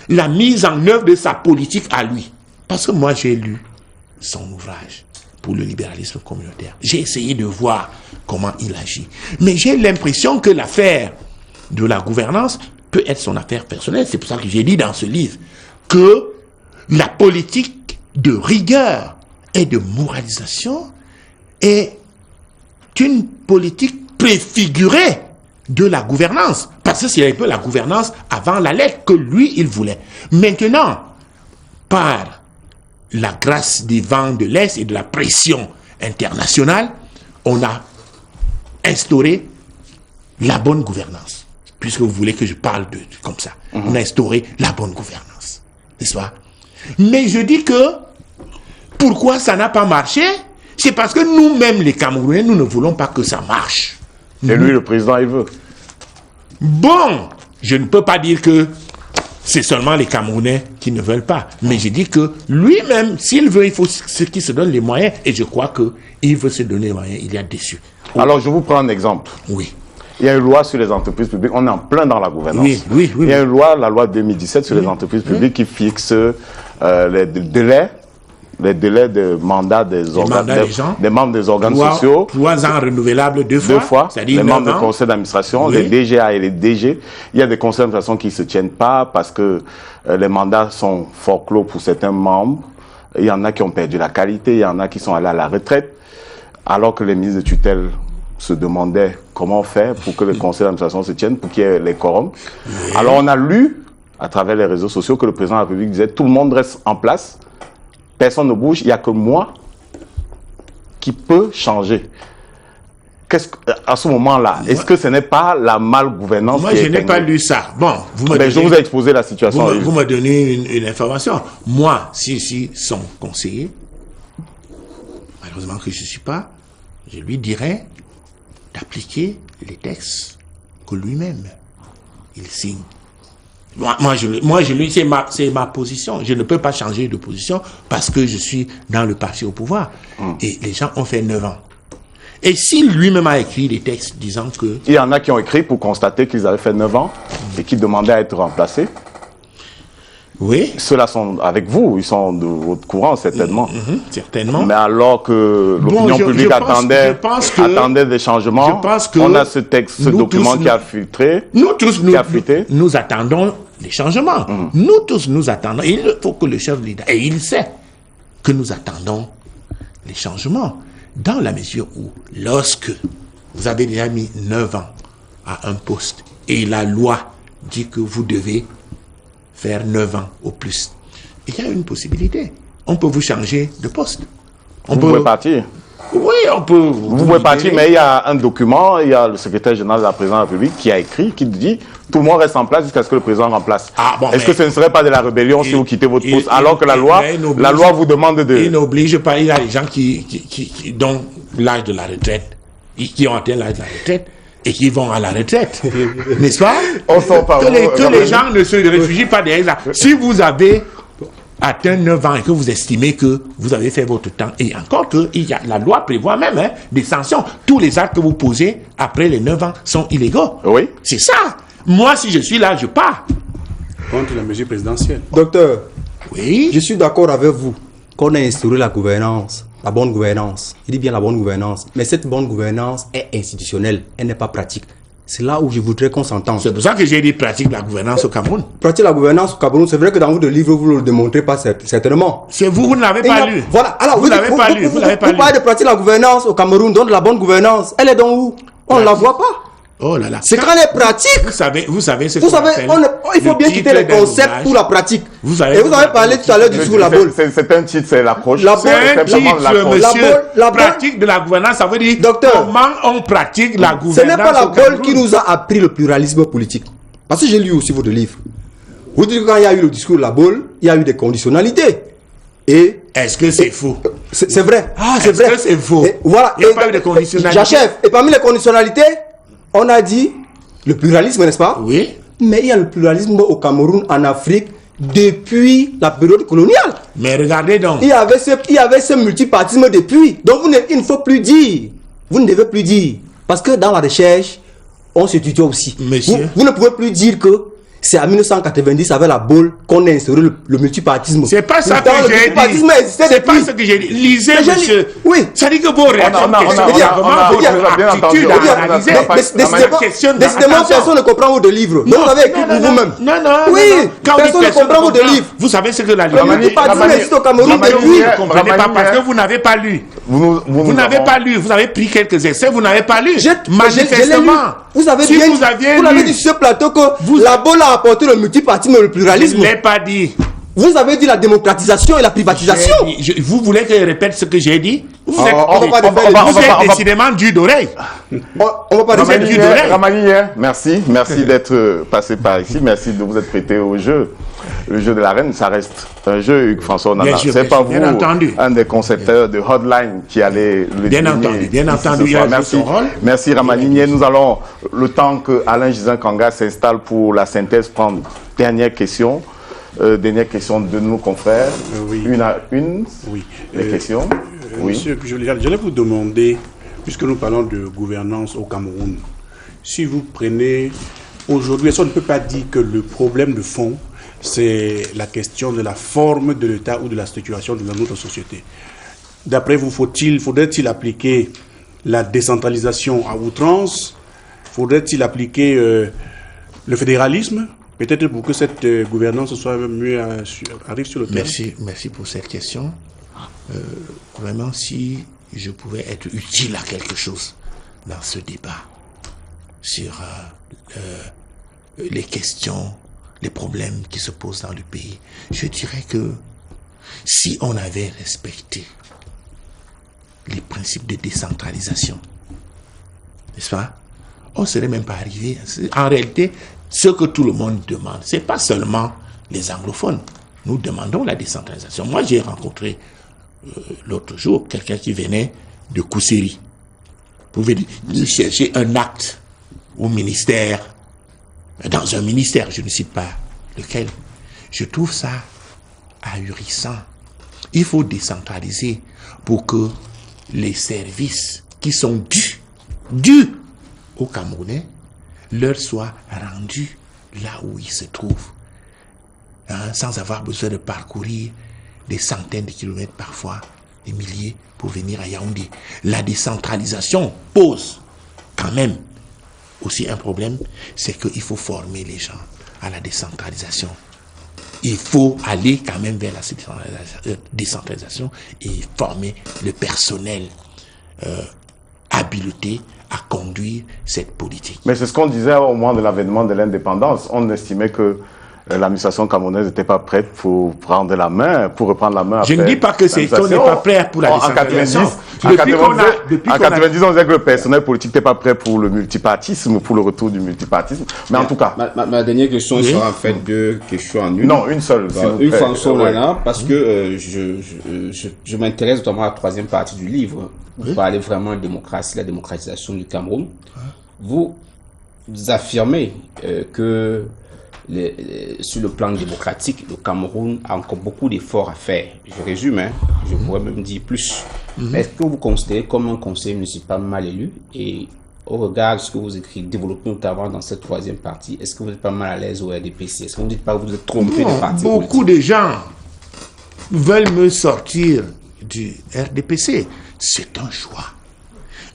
la mise en œuvre de sa politique à lui. Parce que moi, j'ai lu son ouvrage pour le libéralisme communautaire. J'ai essayé de voir comment il agit. Mais j'ai l'impression que l'affaire de la gouvernance peut être son affaire personnelle. C'est pour ça que j'ai dit dans ce livre que la politique de rigueur et de moralisation est une politique préfigurée de la gouvernance. Parce que c'est un peu la gouvernance avant la lettre que lui, il voulait. Maintenant, par la grâce des vents de l'Est et de la pression internationale, on a instauré la bonne gouvernance. Puisque vous voulez que je parle comme ça. On a instauré la bonne gouvernance. N'est-ce pas? Mais je dis que, pourquoi ça n'a pas marché? C'est parce que nous-mêmes, les Camerounais, nous ne voulons pas que ça marche. Et lui, le président, il veut. Bon, je ne peux pas dire que c'est seulement les Camerounais qui ne veulent pas. Mais je dis que lui-même, s'il veut, il faut qu'il se donne les moyens. Et je crois qu'il veut se donner les moyens. Il y a déçu. Alors, je vous prends un exemple. Oui. Il y a une loi sur les entreprises publiques. On est en plein dans la gouvernance. Oui. Il y a une loi, la loi 2017 sur les entreprises publiques qui fixe les délais de mandat des membres des organes sociaux. 3 ans renouvelables 2 fois. 2 fois. C'est-à-dire les membres du conseil d'administration, les DGA et les DG. Il y a des conseils d'administration qui ne se tiennent pas parce que les mandats sont fort clos pour certains membres. Il y en a qui ont perdu la qualité, il y en a qui sont allés à la retraite. Alors que les ministres de tutelle se demandaient comment faire pour que le conseil d'administration se tienne, pour qu'il y ait les quorums. Alors on a lu, à travers les réseaux sociaux, que le président de la République disait tout le monde reste en place. Personne ne bouge, il n'y a que moi qui peut changer. À ce moment-là, est-ce que ce n'est pas la malgouvernance? Moi, je n'ai pas lu ça. Bon, je vous ai exposé la situation. Vous me donnez une information. Moi, si son conseiller, malheureusement que je ne suis pas, je lui dirais d'appliquer les textes que lui-même, il signe. Moi, je lui, c'est ma position. Je ne peux pas changer de position parce que je suis dans le parti au pouvoir. Et les gens ont fait 9 ans. Et s'il lui-même a écrit des textes disant que... Il y en a qui ont écrit pour constater qu'ils avaient fait 9 ans et qui demandaient à être remplacés. Oui. Ceux-là sont avec vous, ils sont de votre courant, certainement. Certainement. Mais alors que l'opinion publique attendait des changements, on a ce texte, ce document qui a filtré. Nous attendons les changements. Nous tous, nous attendons. Et il faut que le chef leader, et il sait que nous attendons les changements. Dans la mesure où, lorsque vous avez déjà mis 9 ans à un poste et la loi dit que vous devez faire 9 ans au plus, il y a une possibilité. On peut vous changer de poste. Vous pouvez partir. Oui, on peut. Vous pouvez partir, mais il y a un document, il y a le secrétaire général de la présidence de la République qui a écrit, qui dit tout le monde reste en place jusqu'à ce que le président remplace. Est-ce que ce ne serait pas de la rébellion si vous quittez votre poste, alors que la loi vous demande de... Il n'oblige pas, il y a des gens dont l'âge de la retraite, qui ont atteint l'âge de la retraite, et qui vont à la retraite. N'est-ce pas? Que les gens ne se réfugient pas derrière ça. Si vous avez atteint 9 ans et que vous estimez que vous avez fait votre temps, et encore que la loi prévoit même des sanctions. Tous les actes que vous posez après les 9 ans sont illégaux. Oui. C'est ça. Moi, si je suis là, je pars. Contre la mesure présidentielle. Docteur, oui. Je suis d'accord avec vous qu'on a instauré la gouvernance, la bonne gouvernance. Il dit bien la bonne gouvernance. Mais cette bonne gouvernance est institutionnelle, elle n'est pas pratique. C'est là où je voudrais qu'on s'entende. C'est pour ça que j'ai dit pratique la gouvernance au Cameroun. Pratique la gouvernance au Cameroun, c'est vrai que dans votre livre, vous ne le démontrez pas certainement. C'est vous ne l'avez pas lu. Voilà, alors vous n'avez pas lu. Vous parlez de pratique la gouvernance au Cameroun, donc de la bonne gouvernance. Elle est donc où? On ne la voit pas. Oh là là. C'est quand elle est pratique. Vous savez ce qu'on appelle il faut bien quitter les concepts pour la pratique. Et vous avez parlé tout à l'heure du sous la boule. C'est un titre, c'est l'approche. C'est un titre, monsieur. La pratique de la gouvernance, ça veut dire comment on pratique la gouvernance. Ce n'est pas la boule qui nous a appris le pluralisme politique. Parce que j'ai lu aussi votre livre. Vous dites que quand il y a eu le discours de la boule, il y a eu des conditionnalités. Et est-ce que c'est faux? C'est vrai. C'est vrai. Est-ce que c'est faux? Voilà. Il n'y a pas eu de conditionnalité. J'achève. Et parmi les conditionnalités, on a dit le pluralisme, n'est-ce pas? Oui. Mais il y a le pluralisme au Cameroun, en Afrique, depuis la période coloniale. Mais regardez donc. Il y avait ce multipartisme depuis. Donc il ne faut plus dire. Vous ne devez plus dire. Parce que dans la recherche, on se tutoie aussi. Monsieur. Vous ne pouvez plus dire que c'est en 1990 avec la boule qu'on a instauré le multipartisme. C'est pas ça que j'ai dit. C'est pas ce que j'ai dit. Lisez, monsieur. Oui. Ça dit que vos réactions, décidément, personne ne comprend vos deux livres. Donc vous avez écrit pour vous-même. Non. Oui. Personne ne comprend vos deux livres. Vous savez ce que la Le multipartisme existe au Cameroun depuis. Vous ne comprenez pas parce que vous n'avez pas lu. Vous n'avez pas lu. Vous avez pris quelques essais. Vous n'avez pas lu. Manifestement. Vous avez dit sur ce plateau que la boule a apporté le multipartisme et le pluralisme. Je ne l'ai pas dit. Vous avez dit la démocratisation et la privatisation. Vous voulez que je répète ce que j'ai dit? Vous êtes décidément dur d'oreille. On va pas Ramani, merci d'être passé par ici. Merci de vous être prêté au jeu. Le jeu de la reine, ça reste un jeu, Hugues François Nana. C'est pas vous, un des concepteurs de Hotline qui allait le bien entendu, merci Ramani. Nous allons, le temps que Alain Gisin Kanga s'installe pour la synthèse, prendre dernière question de nos confrères. Oui. Une à une. Oui. Les questions. Oui. Monsieur, j'allais vous demander, puisque nous parlons de gouvernance au Cameroun, si vous prenez aujourd'hui, est-ce qu'on ne peut pas dire que le problème de fond, c'est la question de la forme de l'État ou de la structuration de notre société? D'après vous, faudrait-il appliquer la décentralisation à outrance? Faudrait-il appliquer le fédéralisme? Peut-être pour que cette gouvernance soit mieux arrive sur le terrain. Merci pour cette question. Vraiment, si je pouvais être utile à quelque chose dans ce débat sur les questions, les problèmes qui se posent dans le pays, je dirais que si on avait respecté les principes de décentralisation, n'est-ce pas, on ne serait même pas arrivé. En réalité, ce que tout le monde demande, ce n'est pas seulement les anglophones. Nous demandons la décentralisation. Moi, j'ai rencontré l'autre jour, quelqu'un qui venait de Kousséri pour venir chercher un acte au ministère, dans un ministère, je ne cite pas lequel. Je trouve ça ahurissant. Il faut décentraliser pour que les services qui sont dus aux Camerounais leur soient rendus là où ils se trouvent, sans avoir besoin de parcourir des centaines de kilomètres, parfois des milliers, pour venir à Yaoundé. La décentralisation pose quand même aussi un problème, c'est qu'il faut former les gens à la décentralisation. Il faut aller quand même vers la décentralisation et former le personnel habilité à conduire cette politique. Mais c'est ce qu'on disait au moment de l'avènement de l'indépendance. On estimait que l'administration camerounaise n'était pas prête pour prendre la main, pour reprendre la main. Je ne dis pas que c'est qu'on n'est pas prêt pour la décentralisation. En 90, on disait que le personnel politique n'était pas prêt pour le multipartisme, pour le retour du multipartisme. Mais en tout cas... Ma dernière question sera en fait deux questions en une. Non, une seule. Une François Nana, parce que je m'intéresse notamment à la troisième partie du livre. Vous parlez vraiment de démocratie, la démocratisation du Cameroun. Vous affirmez que sur le plan démocratique, le Cameroun a encore beaucoup d'efforts à faire. Je résume, je pourrais même dire plus. Est-ce que vous considérez comme un conseiller municipal mal élu et au regard de ce que vous écrivez, développez notamment dans cette troisième partie, est-ce que vous êtes pas mal à l'aise au RDPC? Est-ce que vous ne dites pas que vous êtes trompé de parti politique? Beaucoup de gens veulent me sortir du RDPC. C'est un choix.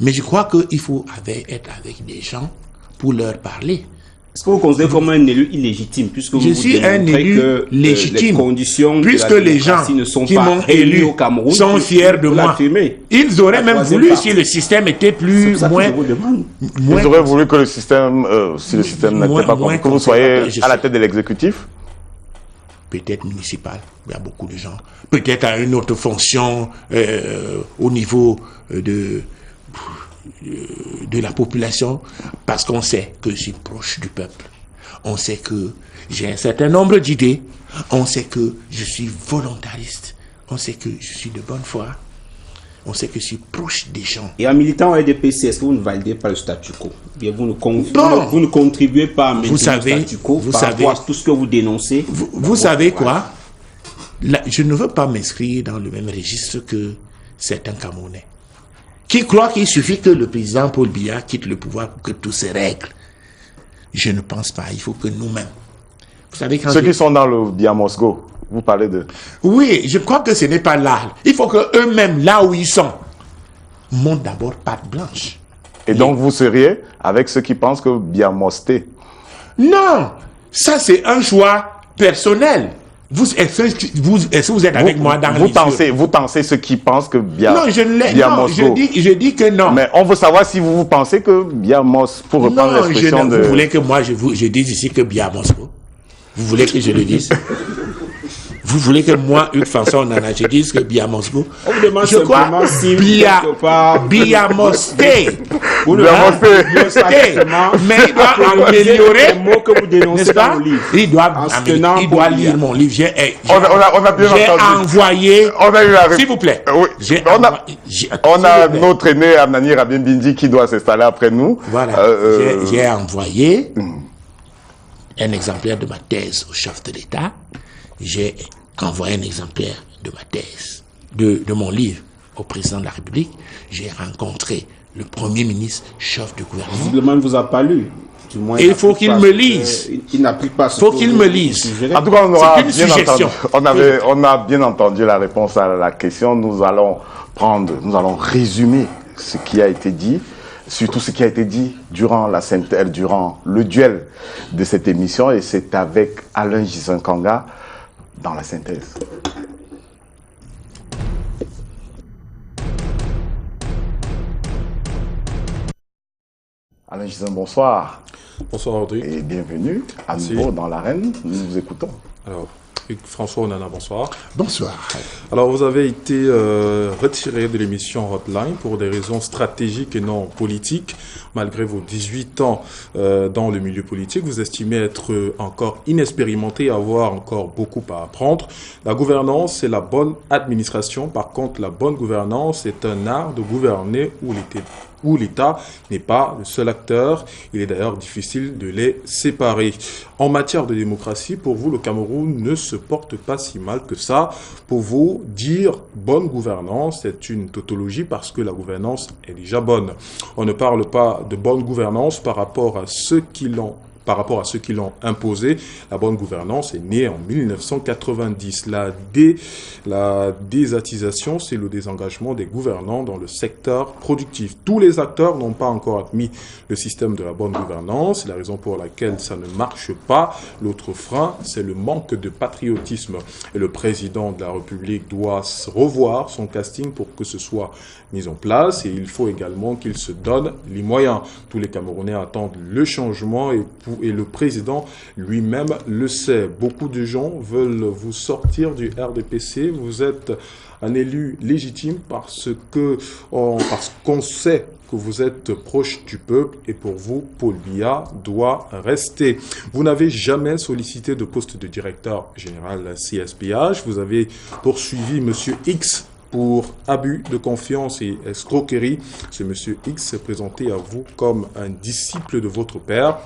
Mais je crois qu'il faut être avec des gens pour leur parler. Est-ce que vous considérez comme un élu illégitime puisque je suis un élu légitime les conditions puisque les gens qui m'ont élu au Cameroun sont fiers de moi. Ils auraient même voulu si le système était moins. Ils auraient voulu que le système, si le système n'était pas comme que vous soyez à la tête de l'exécutif. Peut-être municipal, il y a beaucoup de gens. Peut-être à une autre fonction au niveau de la population, parce qu'on sait que je suis proche du peuple. On sait que j'ai un certain nombre d'idées. On sait que je suis volontariste. On sait que je suis de bonne foi. On sait que je suis proche des gens. Et en militant au RDPC, est-ce que vous ne validez pas le statu quo? Bien, vous ne contribuez pas à maintenir le statu quo par rapport à tout ce que vous dénoncez. Vous savez quoi? Je ne veux pas m'inscrire dans le même registre que certains Camerounais qui croient qu'il suffit que le président Paul Biya quitte le pouvoir pour que tout se règle. Je ne pense pas. Il faut que nous-mêmes... Vous savez, quand ceux qui sont dans le Biya Mosgo, vous parlez de... Oui, je crois que ce n'est pas là. Il faut qu'eux-mêmes, là où ils sont, montent d'abord patte blanche. Et donc vous seriez avec ceux qui pensent que Biya Mosté? Non, ça c'est un choix personnel. Est-ce que vous êtes avec moi dans l'issue? Vous pensez ceux qui pensent que Biya Mosgo? Non, je dis que non. Mais on veut savoir si vous pensez que Biya Mosgo, pour reprendre l'expression de... Vous voulez que moi je dise ici que Biya Mosgo? Vous voulez que je le dise? Vous voulez que moi, une façon, je dise que Biya Mosgo? On vous demande simplement si Biya Mosté. Mais il doit améliorer les mots que vous dénoncez dans le livre. Il doit lire mon livre. J'ai envoyé. S'il vous plaît. On a notre aîné Amnani Rabien Bindi qui doit s'installer après nous. Voilà. J'ai envoyé un exemplaire de ma thèse au chef de l'État. J'ai envoyé un exemplaire de ma thèse, de mon livre au président de la République. J'ai rencontré le Premier ministre, chef du gouvernement. Visiblement, il ne vous a pas lu. Du moins, il faut qu'il me lise. Il n'applique pas ce faut qu'il me lise. En tout cas, on a bien entendu la réponse à la question. Nous allons résumer ce qui a été dit, surtout ce qui a été dit durant le duel de cette émission. Et c'est avec Alain Gisankanga dans la synthèse. Alain Gisankanga, bonsoir. Bonsoir Audrey. Et bienvenue à nouveau dans l'arène. Nous vous écoutons. Alors, François Onana, bonsoir. Bonsoir. Alors, vous avez été retiré de l'émission Hotline pour des raisons stratégiques et non politiques. Malgré vos 18 ans dans le milieu politique, vous estimez être encore inexpérimenté et avoir encore beaucoup à apprendre. La gouvernance, c'est la bonne administration. Par contre, la bonne gouvernance est un art de gouverner où l'État n'est pas le seul acteur. Il est d'ailleurs difficile de les séparer. En matière de démocratie, pour vous, le Cameroun ne se porte pas si mal que ça. Pour vous, dire bonne gouvernance, c'est une tautologie parce que la gouvernance est déjà bonne. On ne parle pas de bonne gouvernance par rapport à ceux qui l'ont imposé. La bonne gouvernance est née en 1990. La désatisation, c'est le désengagement des gouvernants dans le secteur productif. Tous les acteurs n'ont pas encore admis le système de la bonne gouvernance. C'est la raison pour laquelle ça ne marche pas. L'autre frein, c'est le manque de patriotisme. Et le président de la République doit revoir son casting pour que ce soit mis en place. Et il faut également qu'il se donne les moyens. Tous les Camerounais attendent le changement et le président lui-même le sait. Beaucoup de gens veulent vous sortir du RDPC. Vous êtes un élu légitime parce qu'on sait que vous êtes proche du peuple et pour vous, Paul Biya doit rester. Vous n'avez jamais sollicité de poste de directeur général CSPH. Vous avez poursuivi Monsieur X pour abus de confiance et escroquerie. Ce Monsieur X s'est présenté à vous comme un disciple de votre père.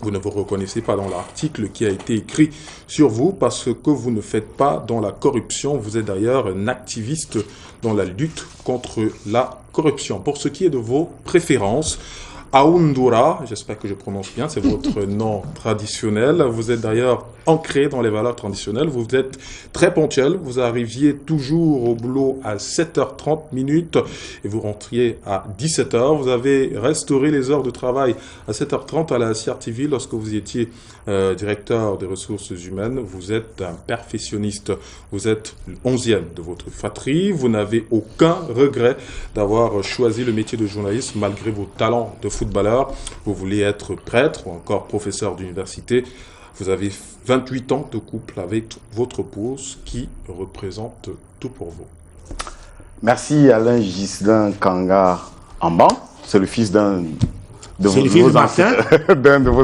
Vous ne vous reconnaissez pas dans l'article qui a été écrit sur vous parce que vous ne faites pas dans la corruption. Vous êtes d'ailleurs un activiste dans la lutte contre la corruption. Pour ce qui est de vos préférences, Aoundura, j'espère que je prononce bien, c'est votre nom traditionnel. Vous êtes d'ailleurs ancré dans les valeurs traditionnelles. Vous êtes très ponctuel. Vous arriviez toujours au boulot à 7h30 et vous rentriez à 17h. Vous avez restauré les heures de travail à 7h30 à la CRTV lorsque vous étiez directeur des ressources humaines. Vous êtes un perfectionniste. Vous êtes le 11e de votre fratrie. Vous n'avez aucun regret d'avoir choisi le métier de journaliste malgré vos talents de footballeur. Vous voulez être prêtre ou encore professeur d'université. Vous avez 28 ans de couple avec votre épouse qui représente tout pour vous. Merci Alain Ghislain Kanga Amban. C'est le fils d'un de vos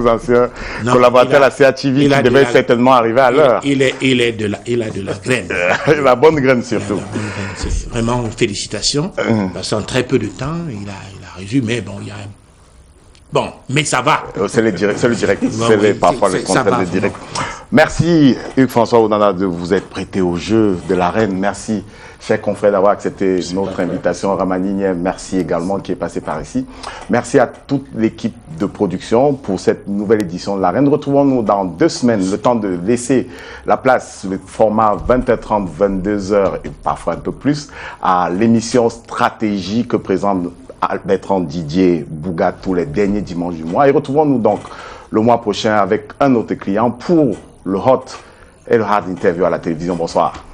anciens collaborateurs à la CATV qui devait certainement arriver à l'heure. Il a de la graine. La bonne graine surtout. Vraiment, félicitations. Parce qu'en très peu de temps, il a réussi, mais bon, il y a un... Bon, mais ça va. C'est le direct. Parfois le contraire de direct. Merci Hugues François Onana de vous être prêté au jeu de l'arène. Merci, chers confrères, d'avoir accepté notre invitation. Ramani, merci également qui est passé par ici. Merci à toute l'équipe de production pour cette nouvelle édition de l'arène. Retrouvons-nous dans 2 semaines, le temps de laisser la place, le format 20h30, 22h et parfois un peu plus, à l'émission Stratégie que présente Bertrand Didier Bouga tous les derniers dimanches du mois. Et retrouvons-nous donc le mois prochain avec un autre client pour le Hot et le Hard Interview à la télévision. Bonsoir.